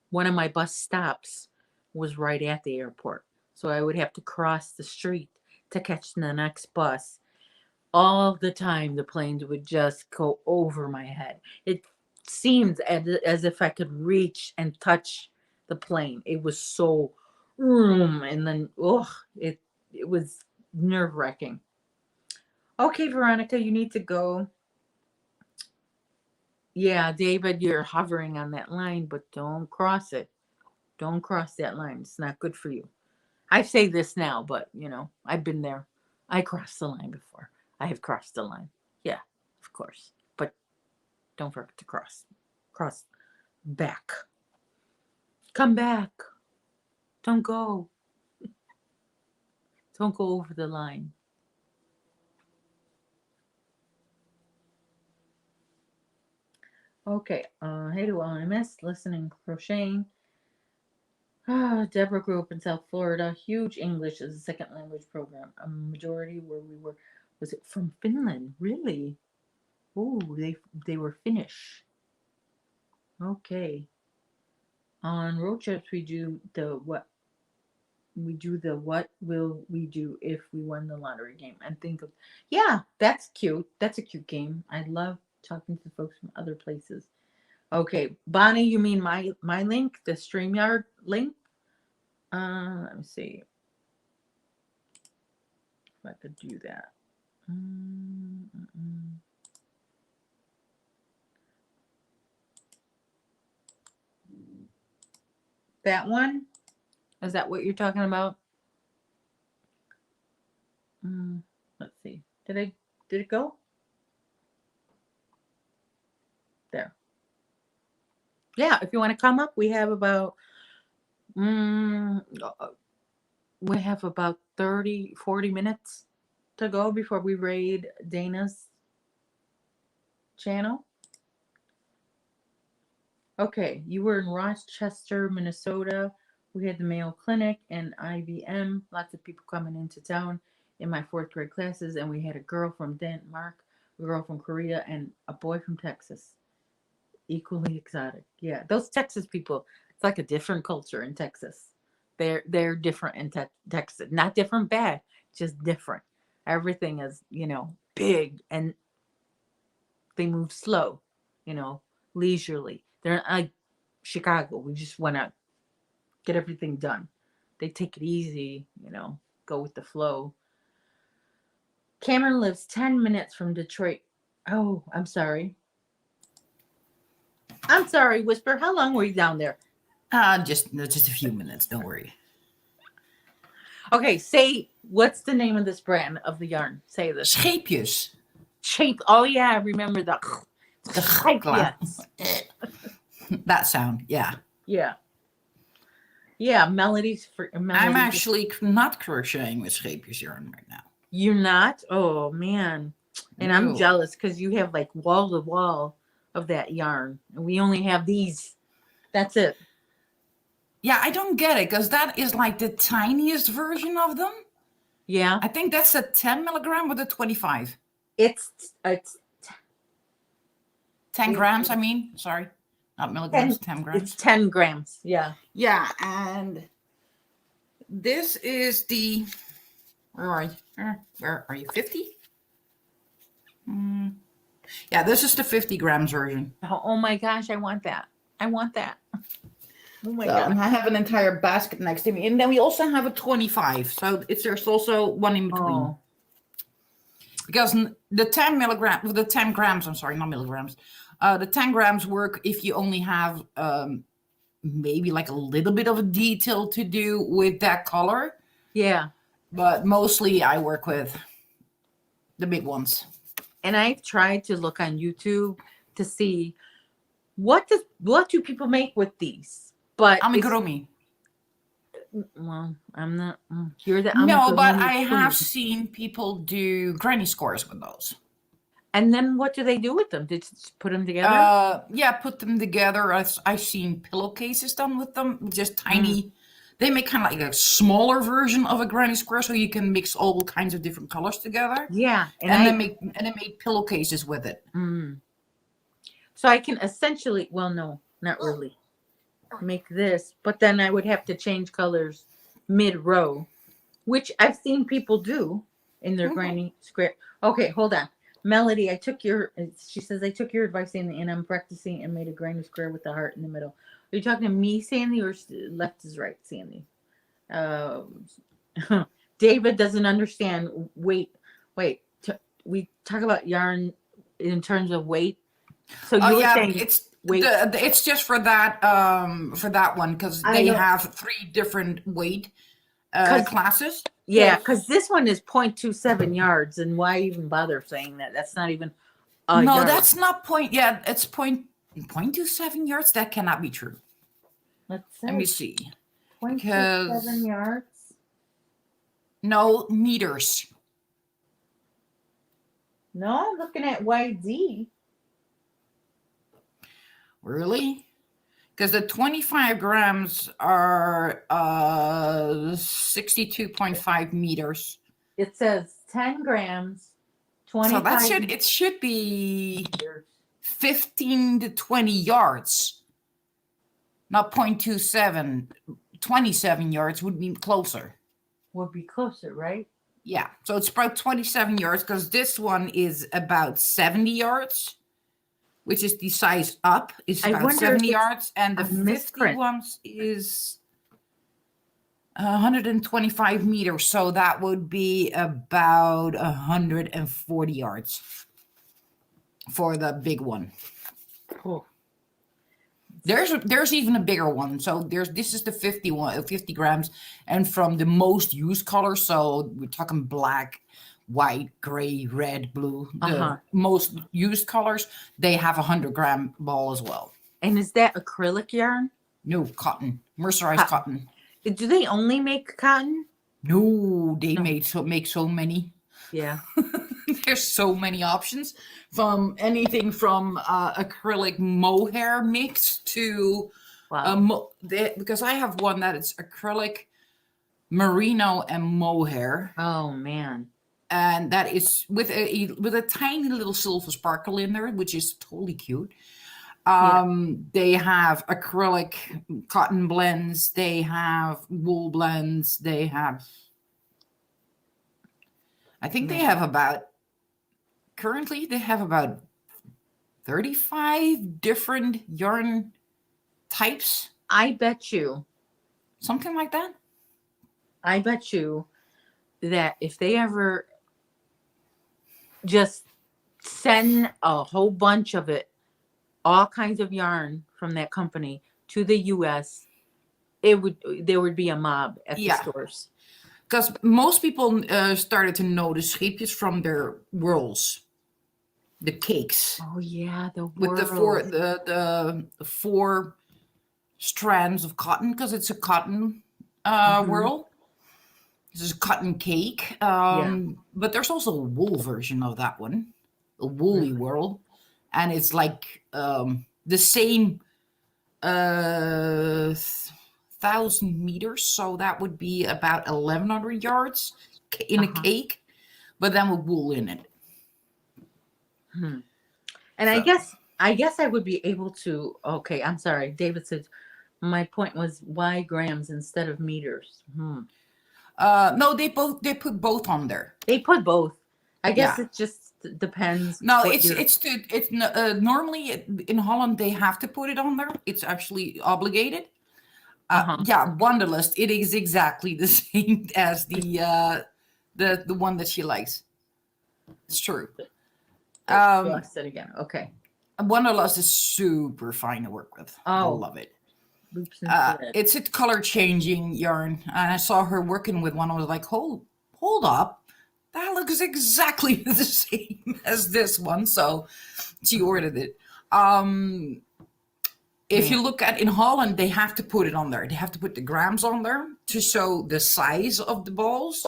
one of my bus stops was right at the airport. So I would have to cross the street to catch the next bus. All the time, the planes would just go over my head. It seemed as if I could reach and touch the plane. It was so, and then, it was nerve wracking. Okay, Veronica, you need to go. Yeah, David, you're hovering on that line, but don't cross it. Don't cross that line. It's not good for you. I say this now, but I've been there. I crossed the line before. I have crossed the line. Yeah, of course. But don't forget to cross. Cross back. Come back. Don't go. Don't go over the line. Okay. Hey to all I missed listening, crocheting. Deborah grew up in South Florida. Huge English as a second language program. A majority where we were was it from Finland? Really? Oh, they were Finnish. Okay. On road trips, we do the what will we do if we won the lottery game, and think of, yeah, that's cute. That's a cute game. I love talking to folks from other places. Okay, Bonnie, you mean my link, the StreamYard link? Let me see if I could do that. That one? Is that what you're talking about? Let's see. Did it go? There. Yeah, if you want to come up, we have about 30, 40 minutes to go before we raid Dana's channel. Okay, you were in Rochester, Minnesota. We had the Mayo Clinic and IVM. Lots of people coming into town in my 4th grade classes, and we had a girl from Denmark, a girl from Korea, and a boy from Texas. Equally exotic. Yeah, those Texas people, it's like a different culture in Texas. They're different in Texas. Not different bad, just different. Everything is, big, and they move slow, leisurely. They're not like Chicago. We just want to get everything done. They take it easy, go with the flow. Cameron lives 10 minutes from Detroit. Oh, I'm sorry. I'm sorry, Whisper. How long were you down there? Just a few minutes. Don't worry. Okay, say, what's the name of this brand of the yarn? Say this. Scheepjes. Shape. Oh yeah, I remember the Scheepjes. That sound, yeah. Yeah. Yeah, melodies for melodies. I'm actually not crocheting with Scheepjes yarn right now. You're not? Oh man. And No. I'm jealous because you have like wall to wall of that yarn. And we only have these. That's it. Yeah, I don't get it, because that is like the tiniest version of them. Yeah. I think that's a 10 milligram or the 25. It's 10 grams, I mean. Sorry. Not milligrams, 10 grams. It's 10 grams. Yeah. Yeah, and this is the, where are you, 50? Yeah, this is the 50 grams version. Oh my gosh, I want that. I want that. Oh my God. And I have an entire basket next to me. And then we also have a 25. So there's also one in between. Oh. Because the 10 milligrams, the 10 grams, I'm sorry, not milligrams. The 10 grams work if you only have maybe like a little bit of a detail to do with that color. Yeah. But mostly I work with the big ones. And I've tried to look on YouTube to see what do people make with these. But amigurumi. Well, I'm not. You're the no, but I have seen people do granny squares with those. And then what do they do with them? Did you put them together? Yeah, put them together. I've seen pillowcases done with them, just tiny. They make kind of like a smaller version of a granny square, so you can mix all kinds of different colors together. Yeah, and they made pillowcases with it. So I can essentially, well, no, not really, make this, but then I would have to change colors mid-row which I've seen people do in their granny square. Okay, hold on. Melody, she says, I took your advice, Sandy, and I'm practicing and made a granny square with the heart in the middle. Are you talking to me, Sandy, or left is right, Sandy? Um, David doesn't understand. Wait. We talk about yarn in terms of weight. So you were saying weight. It's just for that one because they have 3 different weight classes. Yeah, because this one is 0.27 yards, and why even bother saying that? That's not even a yard. That's not point. Yeah, it's 0.27 yards. That cannot be true. Let me see. 0.27 yards. No, meters. No, I'm looking at YD. Really? Because the 25 grams are 62.5 meters. It says 10 grams, 25. So it should be 15 to 20 yards. Not 0.27. 27 yards would be closer. Would be closer, right? Yeah. So it's about 27 yards because this one is about 70 yards. Which is the size up. It's about 70 yards. And the 50 ones is 125 meters. So that would be about 140 yards for the big one. Cool. There's even a bigger one. So this is the 50 grams. And from the most used color, so we're talking black, white, gray, red, blue, the most used colors, they have 100-gram ball as well. And is that acrylic yarn? No, cotton, mercerized cotton. Do they only make cotton? No, they make so many. Yeah. There's so many options, from anything from acrylic mohair mix to because I have one that is acrylic, merino, and mohair. Oh man. And that is with a tiny little silver sparkle in there, which is totally cute. They have acrylic cotton blends. They have wool blends. They have, I think they have about 35 different yarn types. I bet you. Something like that. I bet you that if they ever just send a whole bunch of it, all kinds of yarn from that company to the US, there would be a mob at the stores. Because most people started to know the scheepjes from their whirls, the cakes. Oh yeah, the whirls. With the four strands of cotton, because it's a cotton whirl. This is a cotton cake. But there's also a wool version of that one, a woolly whirl. And it's like the same 1,000 meters. So that would be about 1,100 yards in a cake, but then with wool in it. And I guess I would be able to, okay, I'm sorry. David said, my point was why grams instead of meters? No, they put both on there. They put both. I guess it just depends. No, it's normally in Holland they have to put it on there. It's actually obligated. Wanderlust. It is exactly the same as the one that she likes. It's true. I said again. Okay. Wanderlust is super fine to work with. I love it. It's a color changing yarn, and I saw her working with one. I was like, hold up, that looks exactly the same as this one. So she ordered it. If you look at in Holland, they have to put it on there. They have to put the grams on there to show the size of the balls.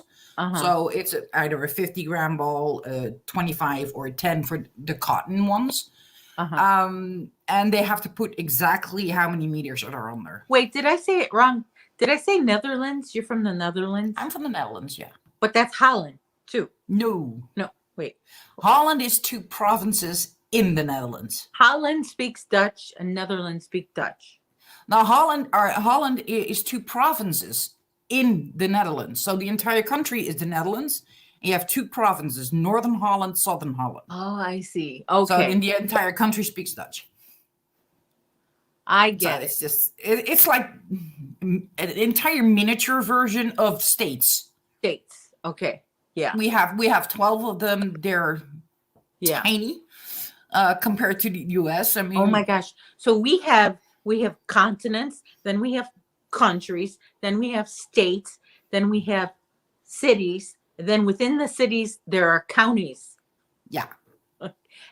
So it's either a 50-gram ball, 25 or 10 for the cotton ones. And they have to put exactly how many meters are on there. Wait, did I say it wrong? Did I say Netherlands? You're from the Netherlands? I'm from the Netherlands, yeah. But that's Holland, too. No, wait. Holland is 2 provinces in the Netherlands. Holland speaks Dutch and Netherlands speak Dutch. Now, Holland is 2 provinces in the Netherlands. So the entire country is the Netherlands. And you have 2 provinces, Northern Holland, Southern Holland. Oh, I see. So Okay. in the entire country speaks Dutch. I So get it's it. just, it's like an entire miniature version of states. States. Okay. Yeah. We have 12 of them. They're Yeah. tiny compared to the US. I mean, Oh my gosh. So we have continents, then we have countries, then we have states, then we have cities, then within the cities there are counties. yeah.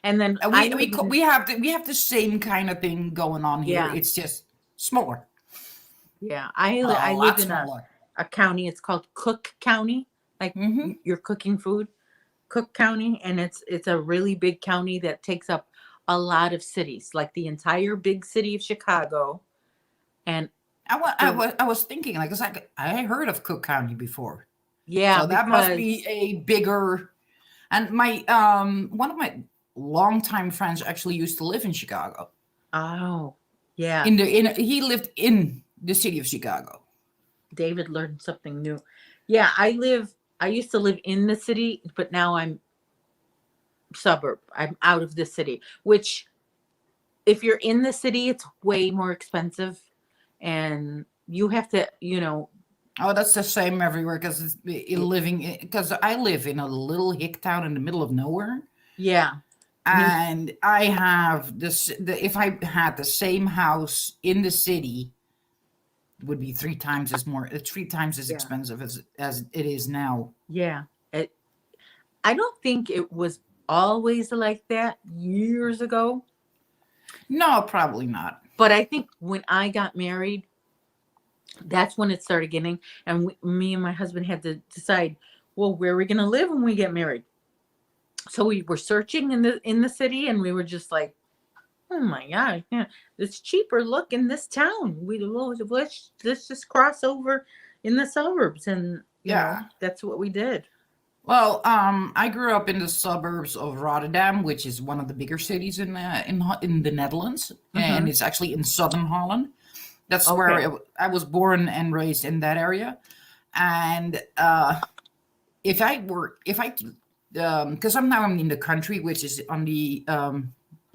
And then And I live in, we have the same kind of thing going on here. Yeah. It's just smaller. yeah, A I lot live in smaller. a county. It's called Cook County. Like Mhm. you're cooking food. Cook County, and it's a really big county that takes up a lot of cities, like the entire big city of Chicago. And I was thinking, like, it's like I heard of Cook County before, yeah, so that must because be a bigger. And my one of my longtime friends actually used to live in Chicago. oh yeah, He lived in the city of Chicago. David learned something new. Yeah, I used to live in the city, but now I'm suburb. I'm out of the city, which if you're in the city, it's way more expensive and you have to, Oh, that's the same everywhere because because I live in a little hick town in the middle of nowhere, yeah. and I have if I had the same house in the city, it would be 3 times as Yeah. expensive as it is now. Yeah. I don't think it was always like that years ago, No, probably not. but I think when I got married, that's when it started getting, and me and my husband had to decide, well, where are we going to live when we get married? So we were searching in the city, and we were just like, oh my god, yeah, it's cheaper. Look in this town. Let's just cross over in the suburbs, and Yeah. that's what we did. Well, I grew up in the suburbs of Rotterdam, which is one of the bigger cities in the Netherlands, and Hmm. it's actually in southern Holland. That's Okay. where I was born and raised in that area. And because I'm in the country, which is on the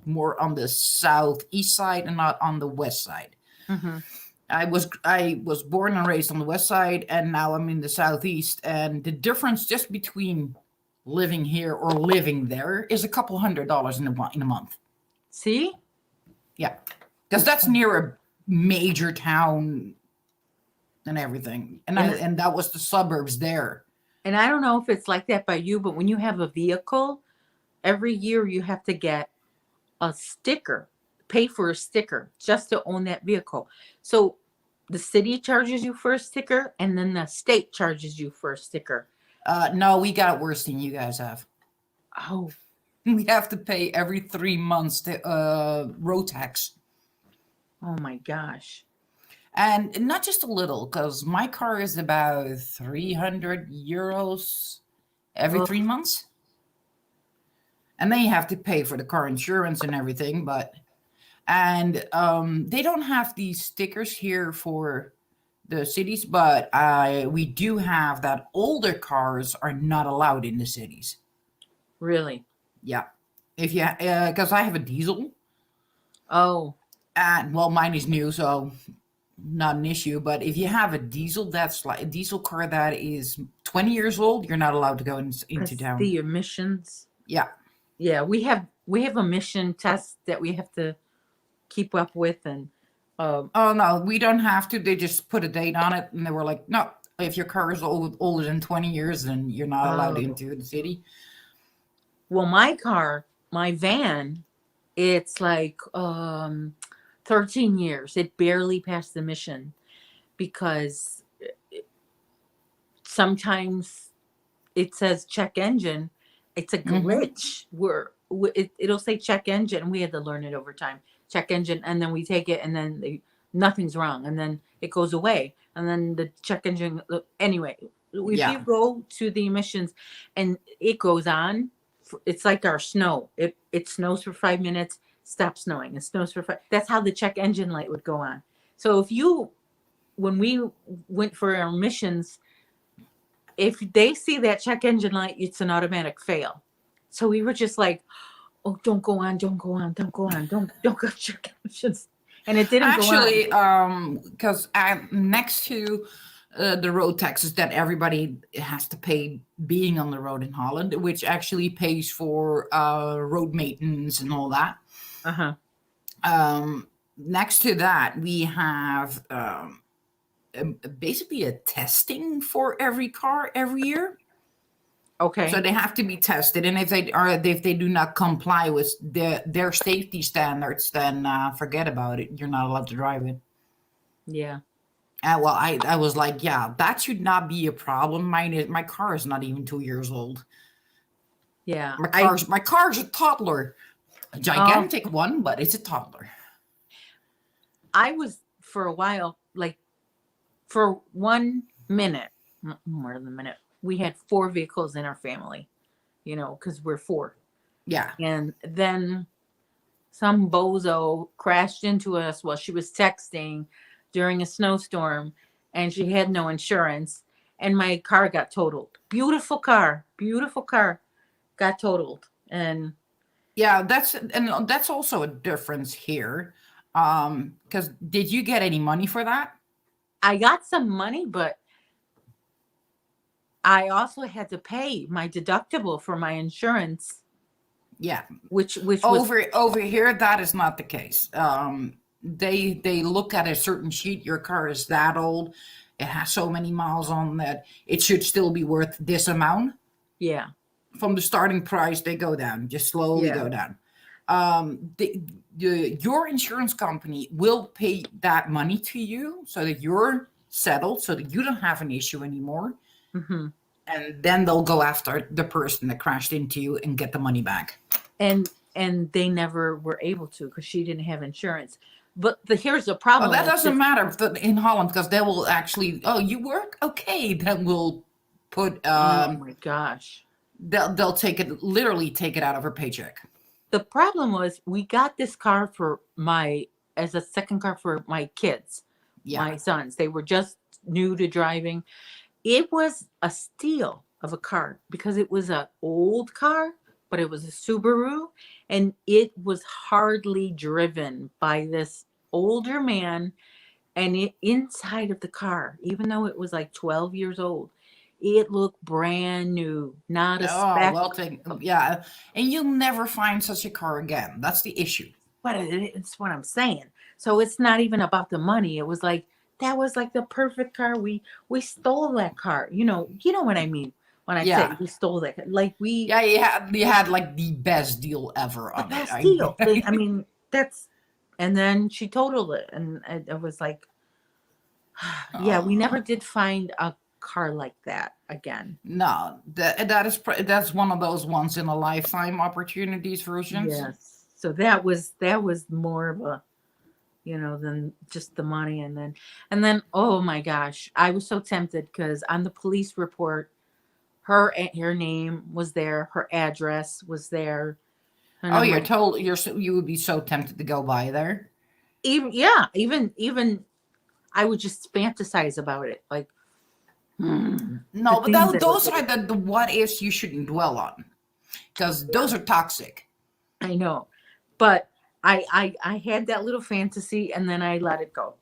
more on the southeast side and not on the west side. Hmm. I was born and raised on the west side, and now I'm in the southeast. And the difference just between living here or living there is a couple $100 in a month. See? Yeah, because that's near a major town and everything, and that was the suburbs there. And I don't know if it's like that by you, but when you have a vehicle, every year you have to get a sticker, pay for a sticker just to own that vehicle. So the city charges you for a sticker, and then the state charges you for a sticker. No, we got it worse than you guys have. Oh, We have to pay every 3 months the road tax. oh my gosh. And not just a little, because my car is about 300 euros every Ugh. 3 months. And then you have to pay for the car insurance and everything. And they don't have these stickers here for the cities, but we do have that older cars are not allowed in the cities. Really? Yeah. If you, because I have a diesel. Oh, And well, mine is new, so not an issue. But if you have a diesel, that's like a diesel car that is 20 years old, you're not allowed to go into town. the emissions. Yeah. Yeah, we have emission tests that we have to keep up with, and Oh no, we don't have to. They just put a date on it, and they were like, no, if your car is older than 20 years, then you're not allowed Oh. into the city. well, my van, it's like 13 years. It barely passed the mission because sometimes it says check engine. It's a glitch where it'll say check engine, and we had to learn it over time. Check engine, and then we take it, and then nothing's wrong, and then it goes away, and then the check engine. Anyway, if Yeah. you go to the emissions, and it goes on, it's like our snow. It snows for 5 minutes, stops snowing. It snows for 5. That's how the check engine light would go on. So if you when we went for our missions, if they see that check engine light, it's an automatic fail. So we were just like, oh, don't go on, don't go on, don't go on, don't go check engines. And it didn't go on. Actually, because next to the road taxes that everybody has to pay being on the road in Holland, which actually pays for road maintenance and all that. Next to that, we have basically a testing for every car every year. Okay. So they have to be tested, and if they do not comply with their safety standards, then forget about it. You're not allowed to drive it. Yeah. Well, I was like, yeah, that should not be a problem. My car is not even 2 years old. Yeah. My car's a toddler, a gigantic one, but it's a toddler. I was for a while, like for 1 minute, more than a minute, we had 4 vehicles in our family, you know, because we're 4. Yeah. And then some bozo crashed into us while she was texting during a snowstorm, and she had no insurance, and my car got totaled. Beautiful car got totaled. And yeah, that's also a difference here. Because did you get any money for that? I got some money, but I also had to pay my deductible for my insurance. Yeah, which over here that is not the case. They look at a certain sheet. Your car is that old, it has so many miles on that it should still be worth this amount. Yeah. From the starting price, they go down, just slowly go down. Your insurance company will pay that money to you so that you're settled, so that you don't have an issue anymore. Mm-hmm. And then they'll go after the person that crashed into you and get the money back. And they never were able to because she didn't have insurance. But here's the problem. Well, that doesn't matter in Holland, because they will actually, oh, you work? Okay, then we'll put... oh my gosh. They'll literally take it out of her paycheck. The problem was we got this car as a second car for my kids, my sons. They were just new to driving. It was a steal of a car because it was an old car, but it was a Subaru, and it was hardly driven by this older man. And inside of the car, even though it was like 12 years old, it looked brand new, not a speck. Well, yeah, and you'll never find such a car again. That's the issue. But it's what I'm saying. So it's not even about the money. It was like, that was like the perfect car. We stole that car. You know what I mean when I say we stole that. Like you had like the best deal ever on it. Best deal. I mean, and then she totaled it, and it was like, yeah, we never did find a car like that again. No, that's one of those once in a lifetime opportunities versions. Yes. So that was more of a, than just the money. And then, oh my gosh, I was so tempted because on the police report, her name was there, her address was there. And you would be so tempted to go by there. Even I would just fantasize about it, like. No, but those are the what ifs you shouldn't dwell on, because those are toxic. I know, but I had that little fantasy, and then I let it go.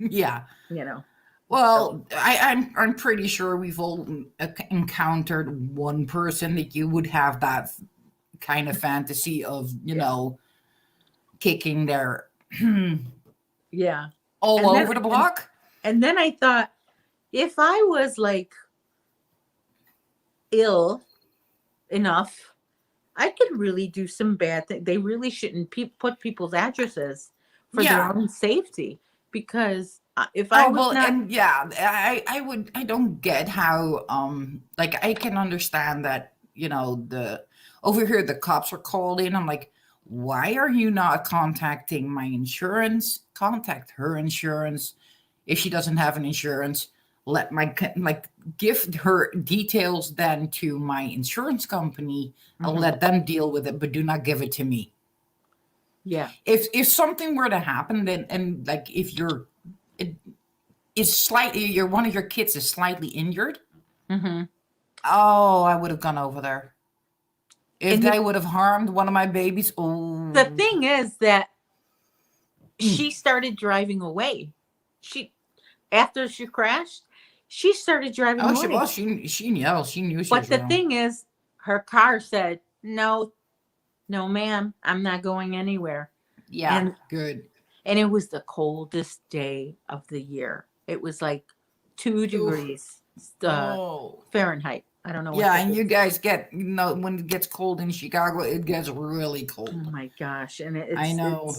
Yeah, Well, I'm pretty sure we've all encountered one person that you would have that kind of fantasy of, kicking their all over the block. And then I thought, if I was like ill enough, I could really do some bad things. They really shouldn't put people's addresses for their own safety, because if I was I don't get how I can understand that over here the cops are called in. I'm like, why are you not contacting my insurance? Contact her insurance. If she doesn't have an insurance, give her details then to my insurance company and let them deal with it, but do not give it to me. Yeah. If something were to happen, then if you're is slightly, one of your kids is slightly injured. Mm-hmm. Oh, I would have gone over there. If And they would have harmed one of my babies, the oh. thing is that she started driving away. She After she crashed, she started driving Oh, away. she knew she But was the wrong. thing is, her car said, "No, no, ma'am, I'm not going anywhere." Yeah, And good. it was the coldest day of the year. It was like 2 Oof. degrees Oh. Fahrenheit. I don't know what Yeah, that and you is. guys get, when it gets cold in Chicago, it gets really Oh cold. my gosh! And I know.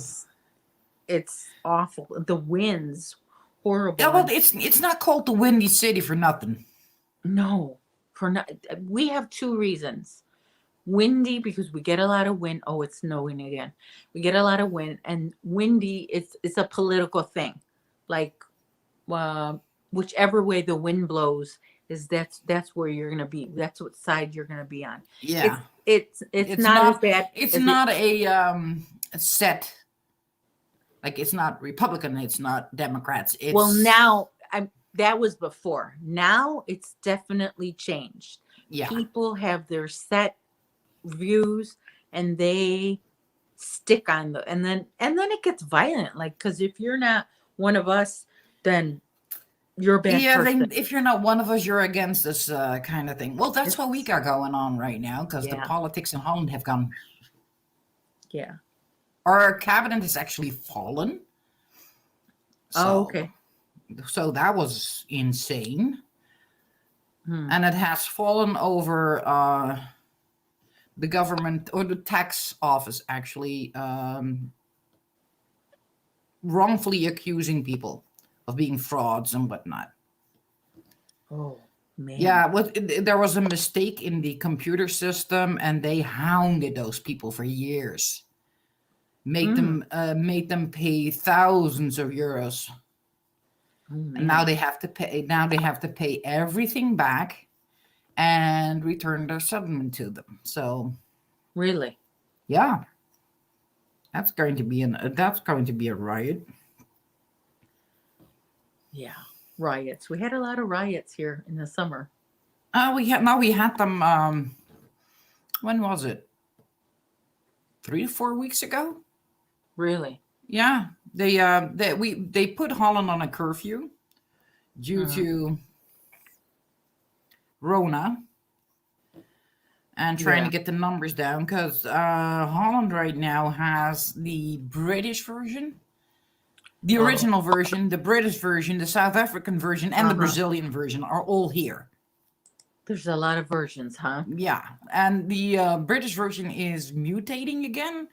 it's awful. The winds Yeah, horrible. well, And it's not called the Windy City for nothing. no, for not, we have 2 reasons. Windy because we get a lot of wind. Oh, it's snowing again. We get a lot of wind, and windy. It's a political thing, like uh, whichever way the wind blows is that's where you're gonna be. That's what side you're gonna be on. It's Yeah, it's not as bad it's as it. not a set, like it's not Republican, it's not Democrats. Well, It's now that was before. Now it's definitely changed. yeah. People have their set views, and they stick on the and then it gets violent, like, because if you're not one of us, then you're a bad Yeah, person. if you're not one of us, you're against this kind of thing. Well, that's what we It's, got going on right now because the yeah, politics in Holland have gone. yeah. Our cabinet has actually fallen. Oh, So, okay. that was insane, Hmm. and it has fallen over the government or the tax office actually wrongfully accusing people of being frauds and whatnot. Oh man. Yeah, there was a mistake in the computer system, and they hounded those people for years. Hmm. Made them pay thousands of euros, Oh and now man. they have to pay. Now they have to pay everything back and return their settlement to them. So Really? yeah, that's going to be a riot. Yeah. Riots. We had a lot of riots here in the summer. We had them. When was it? 3 to 4 weeks ago. Really? Yeah, they put Holland on a curfew due Uh, to Rona and trying to yeah. get the numbers down because Holland right now has the British version, the Oh. original version, the British version, the South African version, and the Uh-huh. Brazilian version are all here. There's a lot of versions, huh? Yeah, and the British version is mutating again,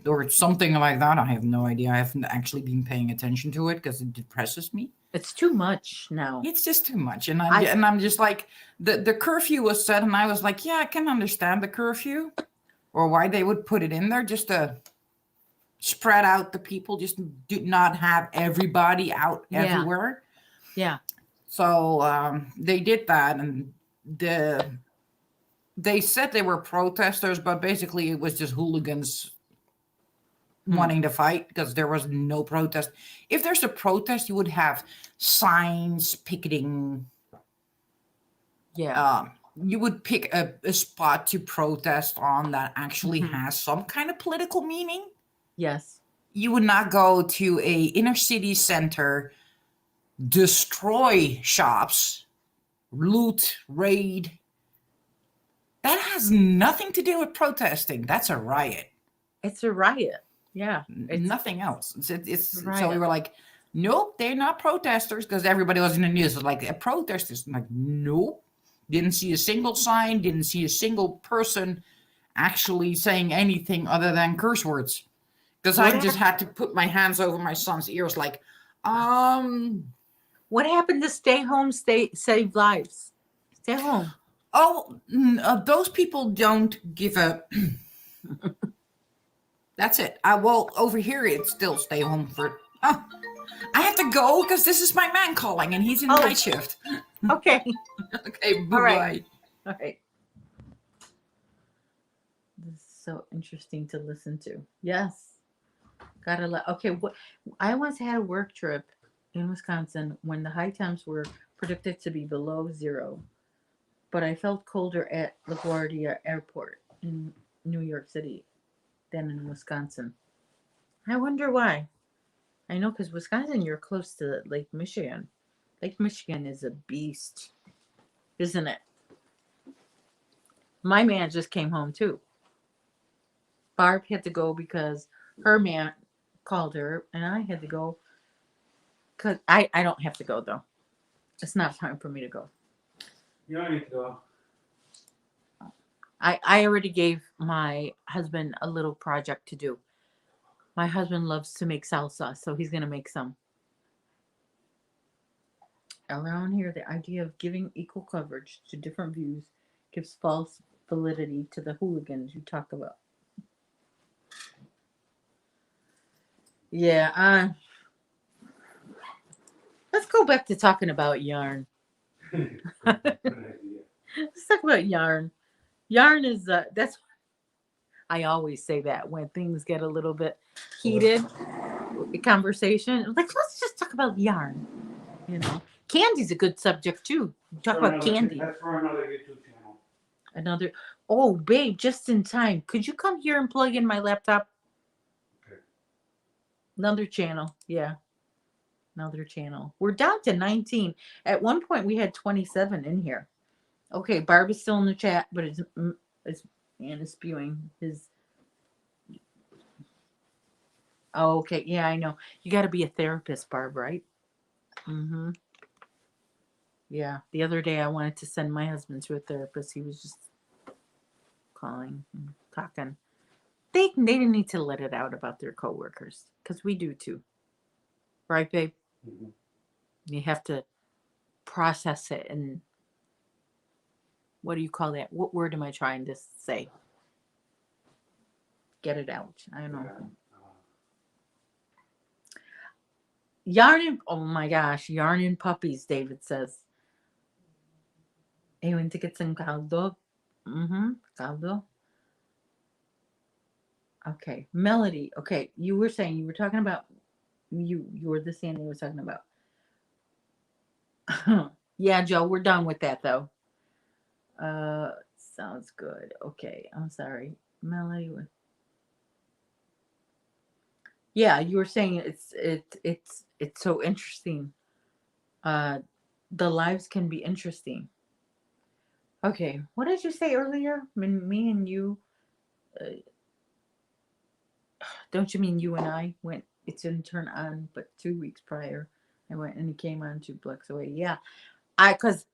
or something like that. I have no idea. I haven't actually been paying attention to it because it depresses me. It's too much now. It's just too much, and I I'm just like, the curfew was set, and I was like, yeah, I can understand the curfew, or why they would put it in there just to spread out the people, just do not have everybody out Yeah. everywhere. Yeah. So they did that, and they said they were protesters, but basically it was just hooligans Hmm. wanting to fight because there was no protest. If there's a protest, you would have signs, picketing. Yeah. You would pick a spot to protest on that actually Mhm. has some kind of political meaning. Yes. You would not go to a inner city center, destroy shops, loot, raid. That has nothing to do with protesting. That's a riot. It's a riot. Yeah. Nothing else. It's a so we riot. were like, nope, they're not protesters because everybody was in the news. It was like a protesters. I'm like, nope. Didn't see a single sign. Didn't see a single person actually saying anything other than curse words. Because What I just hap- had to put my hands over my son's ears, like, What happened to stay home, stay save lives? Stay home. oh, those people don't give a. That's it. Well, over here it's still stay home for. Oh, I have to go because this is my man calling, and he's in Oh, night shift. okay. Okay, bye All right. bye. All right. This is so interesting to listen to. Yes. Gotta let. Okay. What I once had a work trip in Wisconsin when the high temps were predicted to be below zero, but I felt colder at LaGuardia Airport in New York City than in Wisconsin. I wonder why. I know because Wisconsin, you're close to Lake Michigan. Lake Michigan is a beast, isn't it? My man just came home too. Barb had to go because her man called her, and I had to go because I don't have to go though. It's not time for me to go. You don't need to go. I already gave my husband a little project to do. My husband loves to make salsa, so he's gonna make some. Around here, the idea of giving equal coverage to different views gives false validity to the hooligans you talk about. Yeah, let's go back to talking about yarn. Good idea. Let's talk about yarn. Yarn is that's I always say that when things get a little bit heated, the conversation. Like, let's just talk about yarn. You know, candy's a good subject too. Talk For about another- candy. That's for another YouTube channel. Another. Oh, babe, just in time. Could you come here and plug in my laptop? Okay. Another channel. Yeah. Another channel. We're down to 19. At one point, we had 27 in here. Okay, Barb is still in the chat, but it's and is spewing his. Oh, okay. Yeah, I know. You got to be a therapist, Barb, right? Mm-hmm. Yeah. The other day, I wanted to send my husband to a therapist. He was just calling and talking. They didn't need to let it out about their coworkers because we do too, right, babe? Mhm. You have to process it and what do you call that? What word am I trying to say? Get it out. I don't know. Yeah. Yarn and oh my gosh, yarn and puppies. David says. Hey, went to get some caldo. Mm-hmm. Caldo. Okay, Melody. Okay, you were saying you were talking about you were the Sandy was talking about. Yeah, Joe, we're done with that though. Sounds good. Okay, I'm sorry, Melody. Yeah, you were saying it's so interesting. Uh, the lives can be interesting. Okay, what did you say earlier? Me and you. Uh, don't you mean you and I went? It didn't turn on, but 2 weeks prior, I went and it came on 2 blocks away. Yeah, because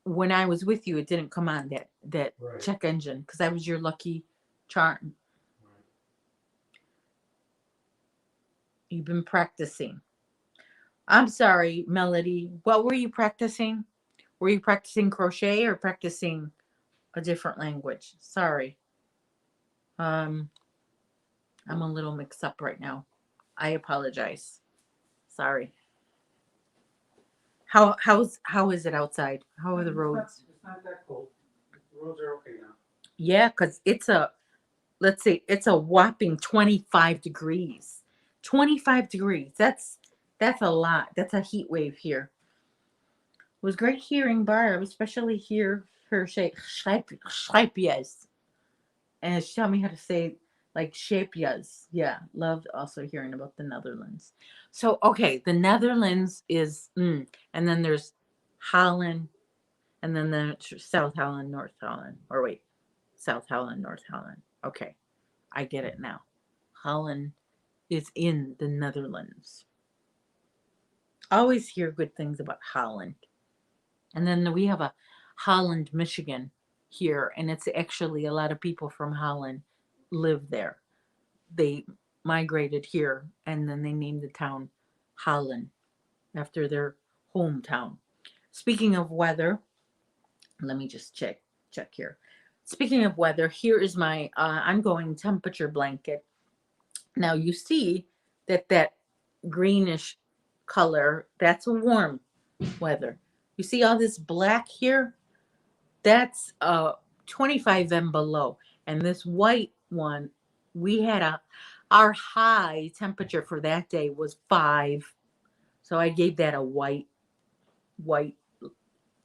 when I was with you, it didn't come on that Right. check engine because I was your lucky charm. Right. You've been practicing. I'm sorry, Melody. What were you practicing? Were you practicing crochet or practicing a different language? Sorry. I'm a little mixed up right now. I apologize. Sorry. How is it outside? How are the roads? It's not that cold. The roads are okay now. Yeah, because let's say it's a whopping 25 degrees. 25 degrees. That's a lot. That's a heat wave here. It was great hearing Barb, especially hear her say shapyas. And she taught me how to say like shapyas. Yeah, loved also hearing about the Netherlands. So okay, the Netherlands is and then there's Holland, and then there's South Holland, North Holland. Or wait, South Holland, North Holland. Okay, I get it now. Holland is in the Netherlands. I always hear good things about Holland. And then we have a Holland, Michigan here, and it's actually a lot of people from Holland live there. They migrated here and then they named the town Holland after their hometown. Speaking of weather, let me just check here. Speaking of weather, here is my ongoing temperature blanket. Now you see that greenish color, that's a warm weather. You see all this black here? That's 25 and below. And this white one, we had our high temperature for that day was 5. So I gave that a white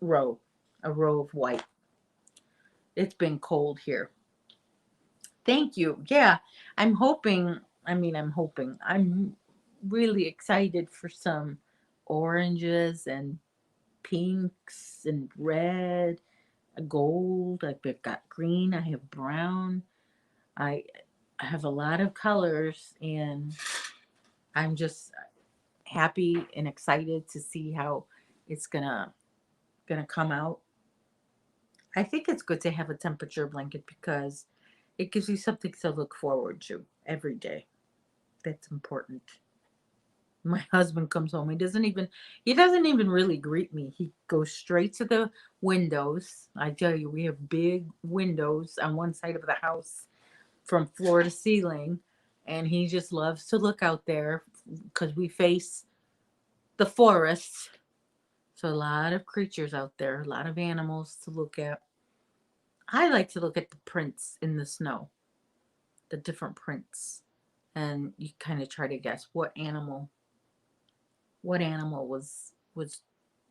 row, a row of white. It's been cold here. Thank you. Yeah, I'm hoping. I'm really excited for some oranges and pinks and red, gold. I've got green. I have brown. I have a lot of colors, and I'm just happy and excited to see how it's gonna come out. I think it's good to have a temperature blanket because it gives you something to look forward to every day. That's important. My husband comes home. He doesn't even really greet me. He goes straight to the windows. I tell you, we have big windows on one side of the house from floor to ceiling, and he just loves to look out there because we face the forest. So a lot of creatures out there, a lot of animals to look at. I like to look at the prints in the snow, the different prints, and you kind of try to guess what animal was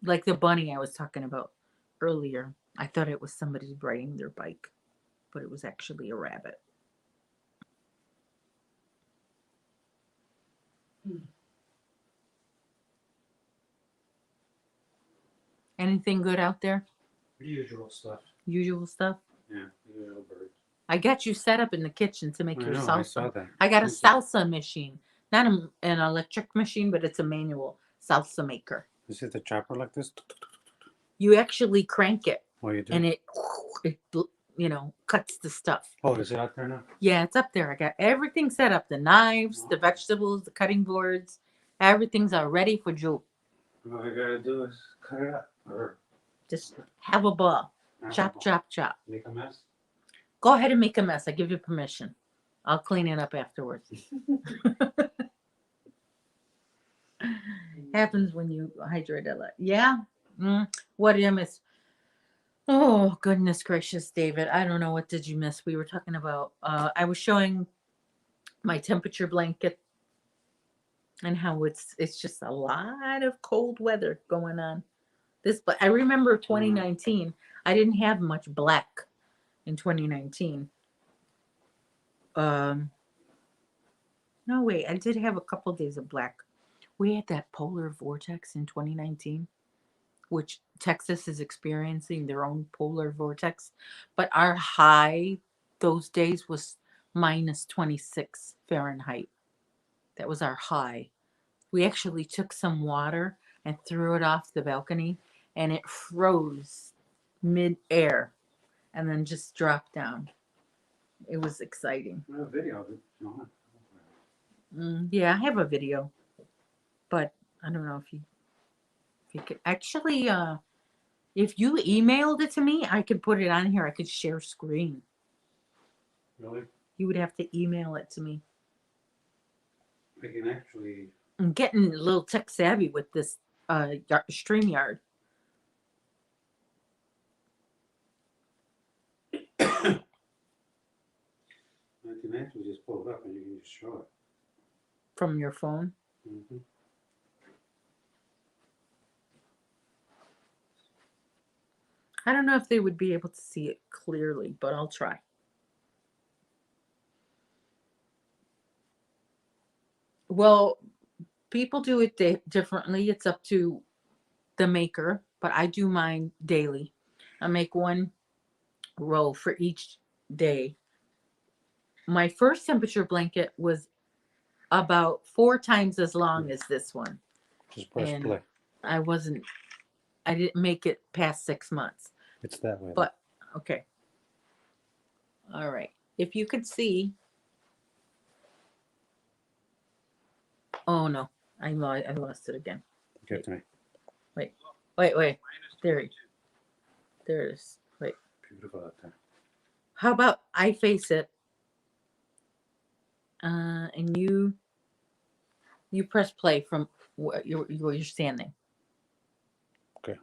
like the bunny I was talking about earlier. I thought it was somebody riding their bike, but it was actually a rabbit. Anything good out there? Usual stuff. Usual stuff. Yeah, usual birds. I got you set up in the kitchen to make I your know, salsa. I saw that. I got a Thank you. salsa machine, not an electric machine, but it's a manual salsa maker. Is it the chopper like this? You actually crank it, Oh, you do? and it cuts the stuff. Oh, is it out there now? Yeah, it's up there. I got everything set up: the knives, the vegetables, the cutting boards. Everything's all ready for Joe. All I gotta do is cut it up or Just have a ball. Chop, chop, chop. make a mess. Go ahead and make a mess. I give you permission. I'll clean it up afterwards. Happens when you hydrate a lot. Yeah. What did I miss? Oh, goodness gracious, David. I don't know. What did you miss? We were talking about, I was showing my temperature blanket and how it's just a lot of cold weather going on. But I remember 2019, I didn't have much black in 2019. No, wait, I did have a couple days of black. We had that polar vortex in 2019, which Texas is experiencing their own polar vortex. But our high those days was minus 26 Fahrenheit. That was our high. We actually took some water and threw it off the balcony, and it froze mid-air and then just dropped down. It was exciting. I have a video of it. Yeah, I have a video, but I don't know if you could actually. If you emailed it to me, I could put it on here. I could share screen. Really? You would have to email it to me. I can actually. I'm getting a little tech savvy with this StreamYard. I can actually just pull it up and you can just show it. From your phone? Mm-hmm. I don't know if they would be able to see it clearly, but I'll try. Well, people do it differently. It's up to the maker, but I do mine daily. I make one row for each day. My first temperature blanket was about 4 times as long as this one. Just press And play. I didn't make it past 6 months. It's that way. But okay. All right. If you could see. Oh no, I lost it again. Give it to me. Wait. There it is. Wait. Beautiful out there. How about I face it, and you press play from where you're standing. Okay.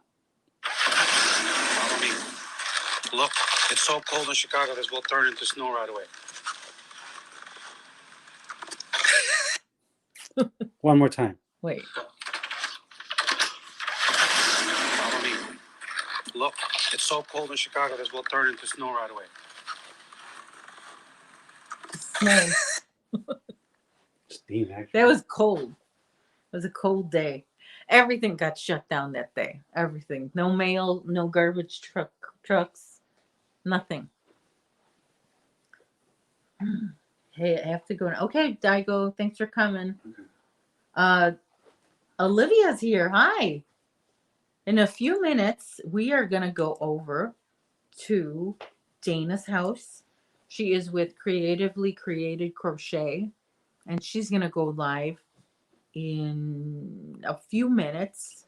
Follow me. Look, it's so cold in Chicago, this will turn into snow right away. One more time. Wait. Look, it's so cold in Chicago, this will turn into snow right away. Snow. Steam, actually. That was cold. It was a cold day. Everything got shut down that day. Everything. No mail, no garbage trucks, nothing. Hey, I have to go now. Okay, Daigo, thanks for coming. Olivia's here. Hi. In a few minutes, we are going to go over to Dana's house. She is with Creatively Created Crochet, and she's going to go live in a few minutes.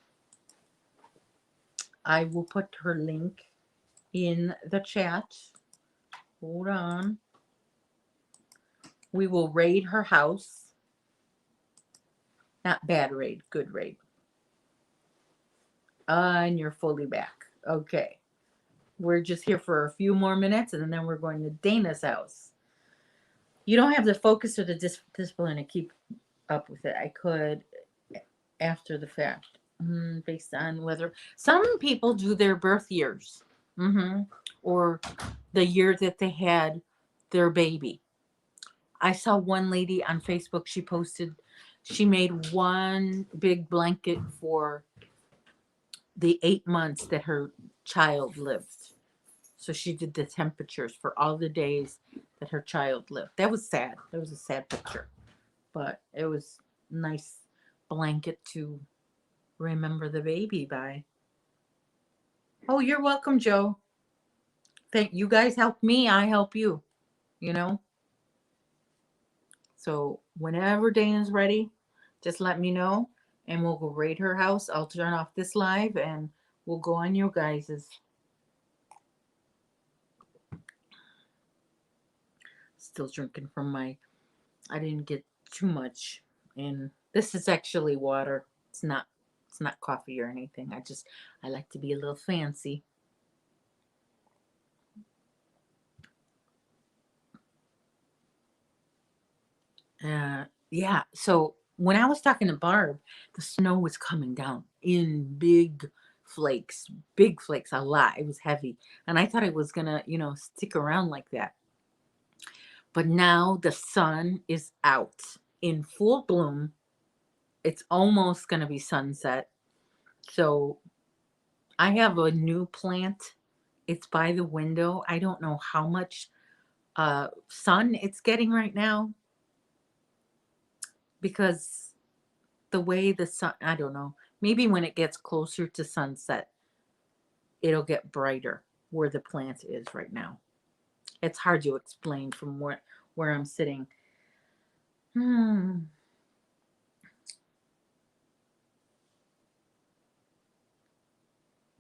I will put her link in the chat. Hold on. We will raid her house. Not bad raid, good raid. And you're fully back. Okay. We're just here for a few more minutes, and then we're going to Dana's house. You don't have the focus or the discipline to keep up with it. I could after the fact, based on whether some people do their birth years, or the year that they had their baby. I saw one lady on Facebook. She posted, she made one big blanket for the 8 months that her child lived. So she did the temperatures for all the days that her child lived. That was sad. That was a sad picture. But it was a nice blanket to remember the baby by. Oh, you're welcome, Joe. Thank you guys help me, I help you. You know? So whenever Dana's ready, just let me know and we'll go raid her house. I'll turn off this live and we'll go on your guys's. Still drinking from my, I didn't get too much. And this is actually water. It's not coffee or anything. I like to be a little fancy. Yeah. So when I was talking to Barb, the snow was coming down in big flakes, a lot. It was heavy. And I thought it was going to, stick around like that. But now the sun is out in full bloom. It's almost going to be sunset. So I have a new plant. It's by the window. I don't know how much sun it's getting right now because the way the sun, I don't know, maybe when it gets closer to sunset, it'll get brighter where the plant is right now. It's hard to explain from where I'm sitting.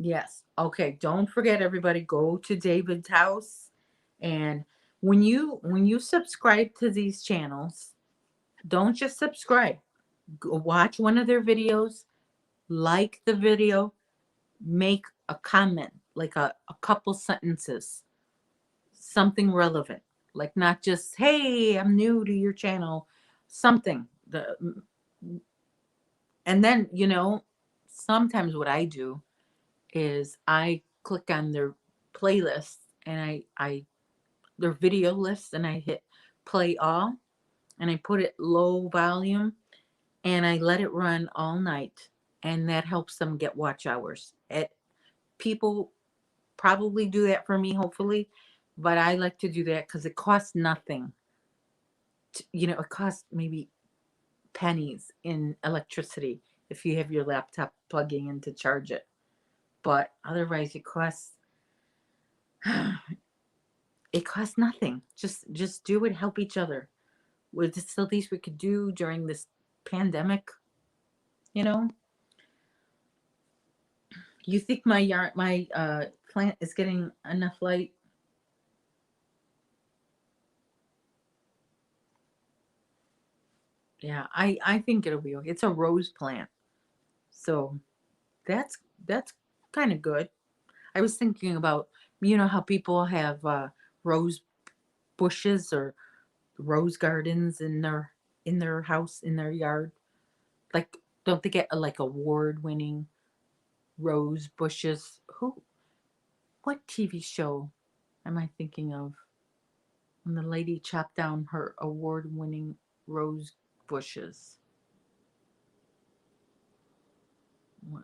Yes. Okay. Don't forget, everybody, go to David's house. And when you subscribe to these channels, don't just subscribe. Go watch one of their videos, like the video, make a comment, like a couple sentences, something relevant, like not just, hey, I'm new to your channel, something. And then, sometimes what I do is I click on their playlist and I their video list and I hit play all and I put it low volume and I let it run all night, and that helps them get watch hours. People probably do that for me, hopefully, but I like to do that because it costs nothing. It costs maybe pennies in electricity if you have your laptop plugging in to charge it. But otherwise it costs nothing. Just do it, help each other. It's the least we could do during this pandemic. You think my plant is getting enough light? Yeah, I think it'll be okay. It's a rose plant, so that's kind of good. I was thinking about, how people have rose bushes or rose gardens in their house, in their yard. Like, don't they get like award-winning rose bushes? What TV show am I thinking of? When the lady chopped down her award-winning rose bushes.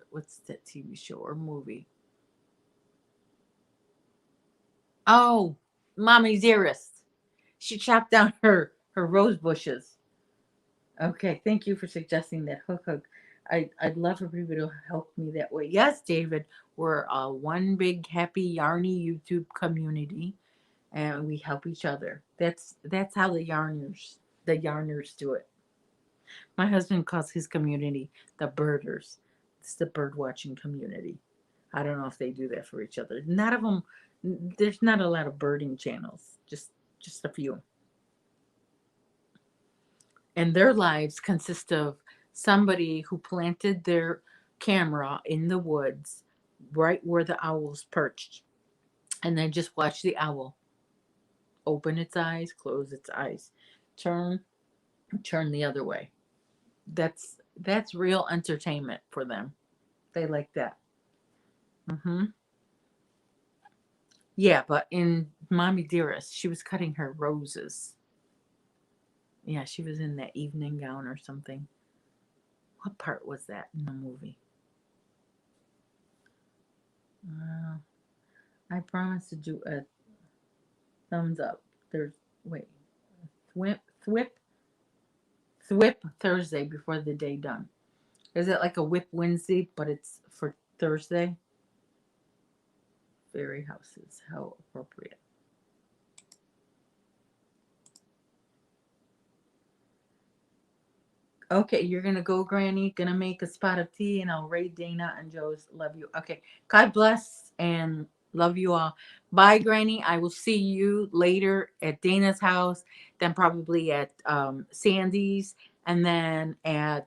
What's that TV show or movie? Oh, Mommy Dearest. She chopped down her rose bushes. Okay, thank you for suggesting that. Hook. I'd love for people to help me that way. Yes, David, we're one big happy yarny YouTube community, and we help each other. That's how the yarners do it. My husband calls his community the birders. It's the bird watching community. I don't know if they do that for each other. None of them. There's not a lot of birding channels. Just a few. And their lives consist of somebody who planted their camera in the woods right where the owl's perched, and then just watch the owl open its eyes, close its eyes, turn the other way. That's real entertainment for them. They like that. Yeah, but in Mommy Dearest, she was cutting her roses. Yeah, she was in that evening gown or something. What part was that in the movie? I promise to do a thumbs up. There's wait, thwip Thursday before the day done. Is it like a whip Wednesday, but it's for Thursday? Fairy houses, how appropriate. Okay, you're gonna go, Granny. Gonna make a spot of tea, and I'll raid Dana and Joe's. Love you. Okay, God bless and love you all. Bye, Granny. I will see you later at Dana's house, then probably at Sandy's, and then at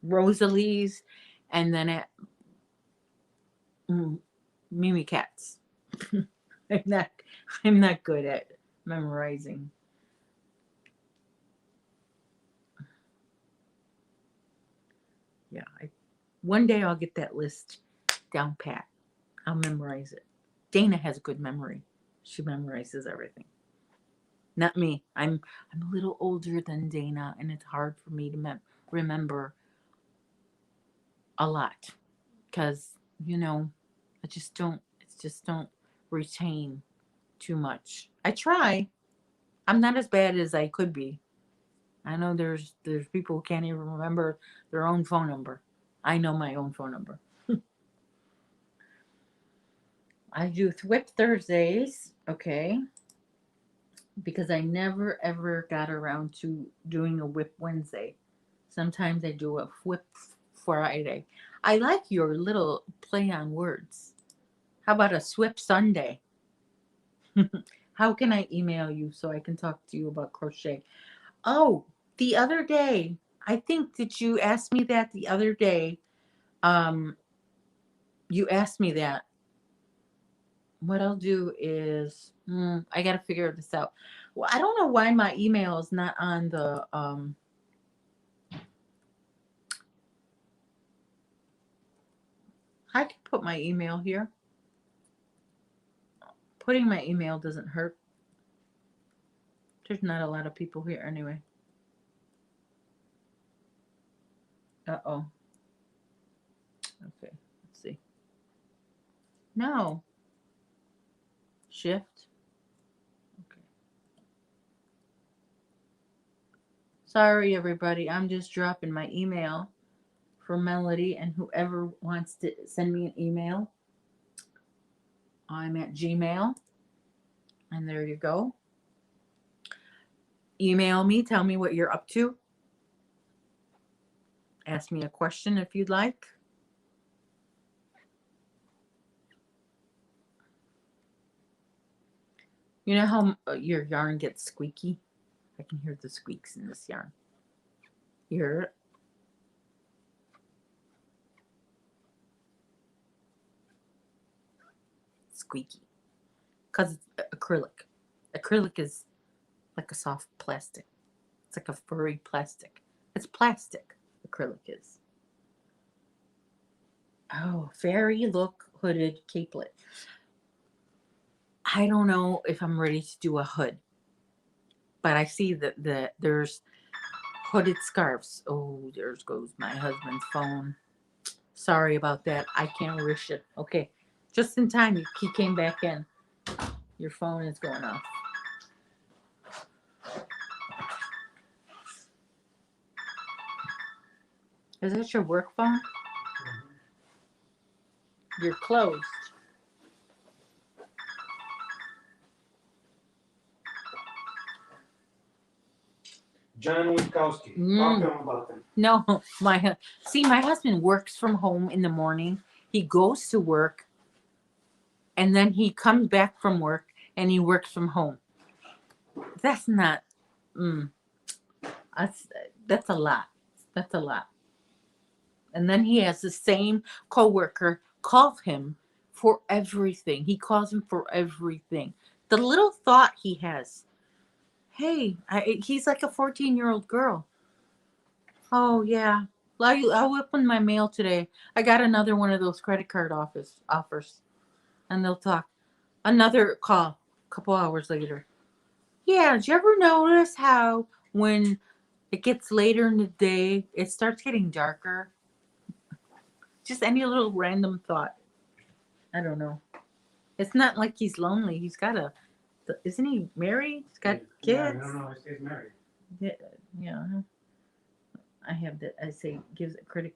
Rosalie's, and then at Mimi Cat's. I'm not good at memorizing. Yeah, one day I'll get that list down pat. I'll memorize it. Dana has good memory. She memorizes everything. Not me. I'm a little older than Dana, and it's hard for me to remember a lot because I just don't retain too much. I try. I'm not as bad as I could be. I know there's people who can't even remember their own phone number. I know my own phone number. I do Thwip Thursdays, okay, because I never ever got around to doing a Whip Wednesday. Sometimes I do a Whip Friday. I like your little play on words. How about a Swip Sunday? How can I email you so I can talk to you about crochet? Oh, the other day, I think that you asked me that the other day. You asked me that. What I'll do is, I got to figure this out. Well, I don't know why my email is not on the, I can put my email here. Putting my email doesn't hurt. There's not a lot of people here anyway. Uh-oh. Okay, let's see. No. Shift. Okay. Sorry, everybody. I'm just dropping my email for Melody, and whoever wants to send me an email, I'm at Gmail. And there you go. Email me. Tell me what you're up to. Ask me a question if you'd like. You know how your yarn gets squeaky? I can hear the squeaks in this yarn. You hear it? Squeaky. Because it's acrylic. Acrylic is like a soft plastic. It's like a furry plastic. It's plastic, acrylic is. Oh, fairy, look, hooded capelet. I don't know if I'm ready to do a hood, but I see that there's hooded scarves. Oh, there goes my husband's phone. Sorry about that. I can't wish it. Okay, just in time. He came back in. Your phone is going off. Is that your work phone? You're closed. John Witkowski. Talk to him about them. No, my husband works from home in the morning. He goes to work, and then he comes back from work and he works from home. That's not. That's a lot. That's a lot. And then he has the same coworker call him for everything. He calls him for everything. The little thought he has. Hey, he's like a 14-year-old girl. Oh yeah, I'll open my mail today. I got another one of those credit card offers, and they'll talk. Another call a couple hours later. Yeah, did you ever notice how when it gets later in the day, it starts getting darker? Just any little random thought. I don't know. It's not like he's lonely. He's got isn't he married? He's got Yeah, kids. I don't know if he's married. Yeah. I have that. I say gives a critic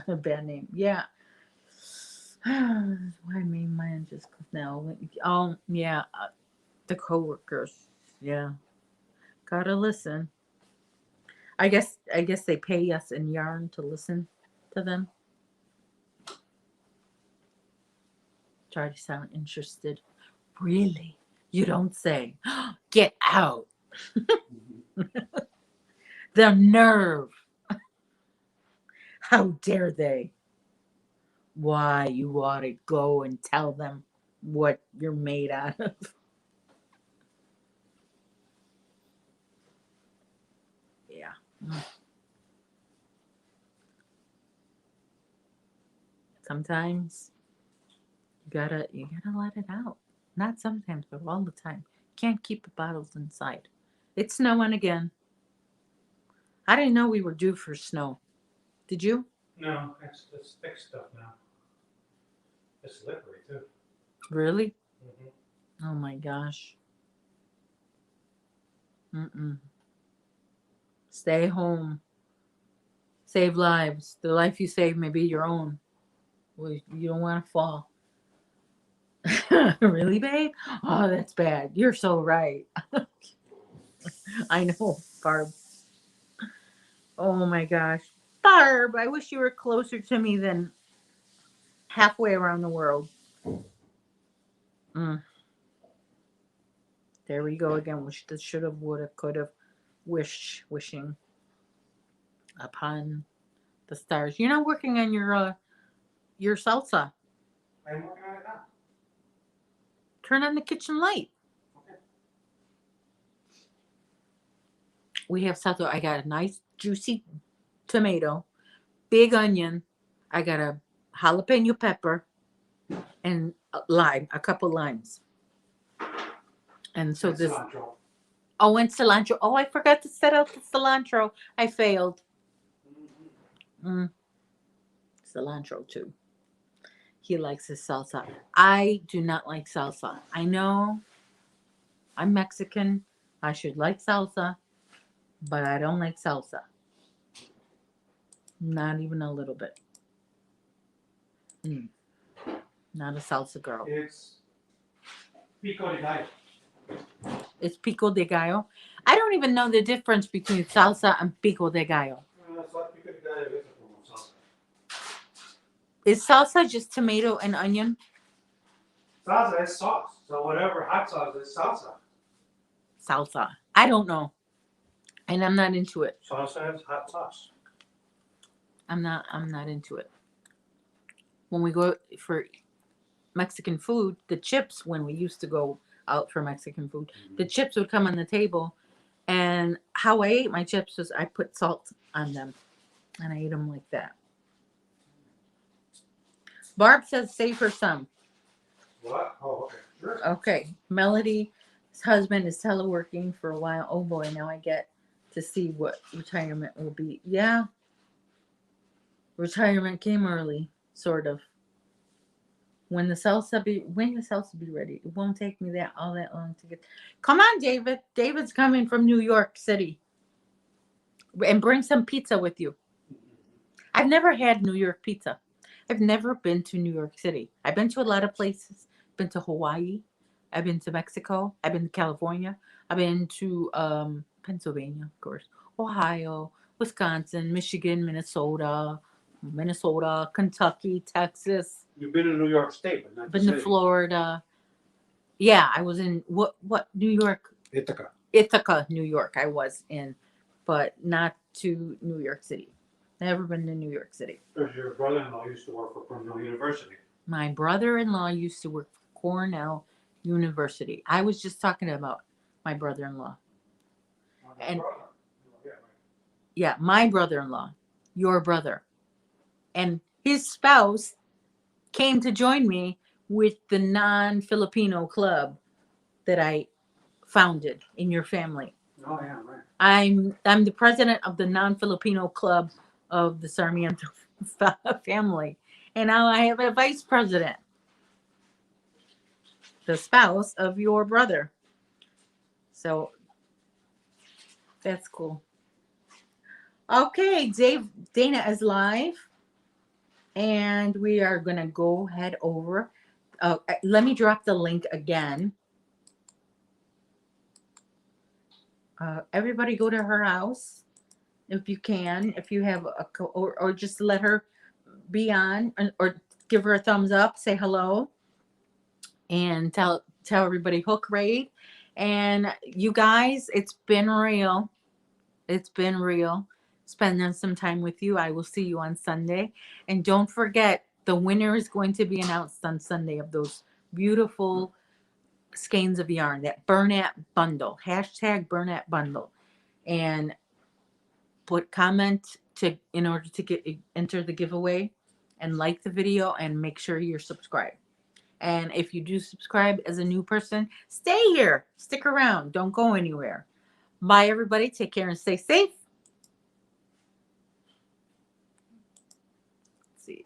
a bad name. Yeah. Why me? Mine just now. Oh yeah, the coworkers. Yeah, gotta listen. I guess they pay us in yarn to listen to them. Try to sound interested. Really? You don't say. Get out. The nerve. How dare they? Why, you ought to go and tell them what you're made out of. Yeah. Sometimes you gotta let it out. Not sometimes, but all the time. Can't keep the bottles inside. It's snowing again. I didn't know we were due for snow. Did you? No, it's thick stuff now. It's slippery too. Really? Mm-hmm. Oh my gosh. Stay home. Save lives. The life you save may be your own. Well, you don't want to fall. Really, babe? Oh, that's bad. You're so right. I know, Barb. Oh my gosh. Barb, I wish you were closer to me than halfway around the world. There we go again. Wish that should have, would have, could have. Wishing upon the stars. You're not working on your salsa. I'm working on it now. Turn on the kitchen light. Okay. We have salsa. I got a nice juicy tomato, big onion. I got a jalapeno pepper and a couple limes. And so this. Cilantro. Oh, and cilantro. Oh, I forgot to set out the cilantro. I failed. Cilantro too. He likes his salsa. I do not like salsa. I know I'm Mexican. I should like salsa, but I don't like salsa. Not even a little bit. Not a salsa girl. It's pico de gallo. It's pico de gallo. I don't even know the difference between salsa and pico de gallo. That's what pico de gallo is for salsa. Is salsa just tomato and onion? Salsa is sauce. So whatever hot sauce is salsa. Salsa. I don't know. And I'm not into it. Salsa is hot sauce. I'm not into it. When we go for Mexican food, the chips, when we used to go out for Mexican food, the chips would come on the table, and how I ate my chips was I put salt on them, and I ate them like that. Barb says save her some. What? Oh, okay. Sure. Okay. Melody's husband is teleworking for a while. Oh boy, now I get to see what retirement will be. Yeah. Retirement came early, sort of. When the salsa be ready. It won't take me all that long to get. Come on, David. David's coming from New York City. And bring some pizza with you. I've never had New York pizza. I've never been to New York City. I've been to a lot of places. Been to Hawaii. I've been to Mexico. I've been to California. I've been to Pennsylvania, of course. Ohio, Wisconsin, Michigan, Minnesota, Kentucky, Texas. You've been in New York State, but not the Been to city. Florida. Yeah, I was in what New York? Ithaca, New York. I was in, but not to New York City. Never been to New York City. Because your brother-in-law used to work for Cornell University. My brother-in-law used to work for Cornell University. I was just talking about my brother-in-law. And yeah, my brother-in-law, your brother, and his spouse came to join me with the non-Filipino club that I founded in your family. Oh yeah, right. I'm the president of the non-Filipino club of the Sarmiento family, and now I have a vice president, the spouse of your brother. So that's cool. Okay, Dana is live, and we are gonna go head over. Let me drop the link again. Everybody go to her house if you can, if you have or just let her be on, or give her a thumbs up, say hello, and tell everybody hook raid. And you guys, it's been real. It's been real spending some time with you. I will see you on Sunday. And don't forget, the winner is going to be announced on Sunday of those beautiful skeins of yarn, that Burnett bundle, hashtag Burnett bundle. And put comment in order to enter the giveaway, and like the video, and make sure you're subscribed. And if you do subscribe as a new person, stay here, stick around, don't go anywhere. Bye everybody, take care and stay safe. Let's see.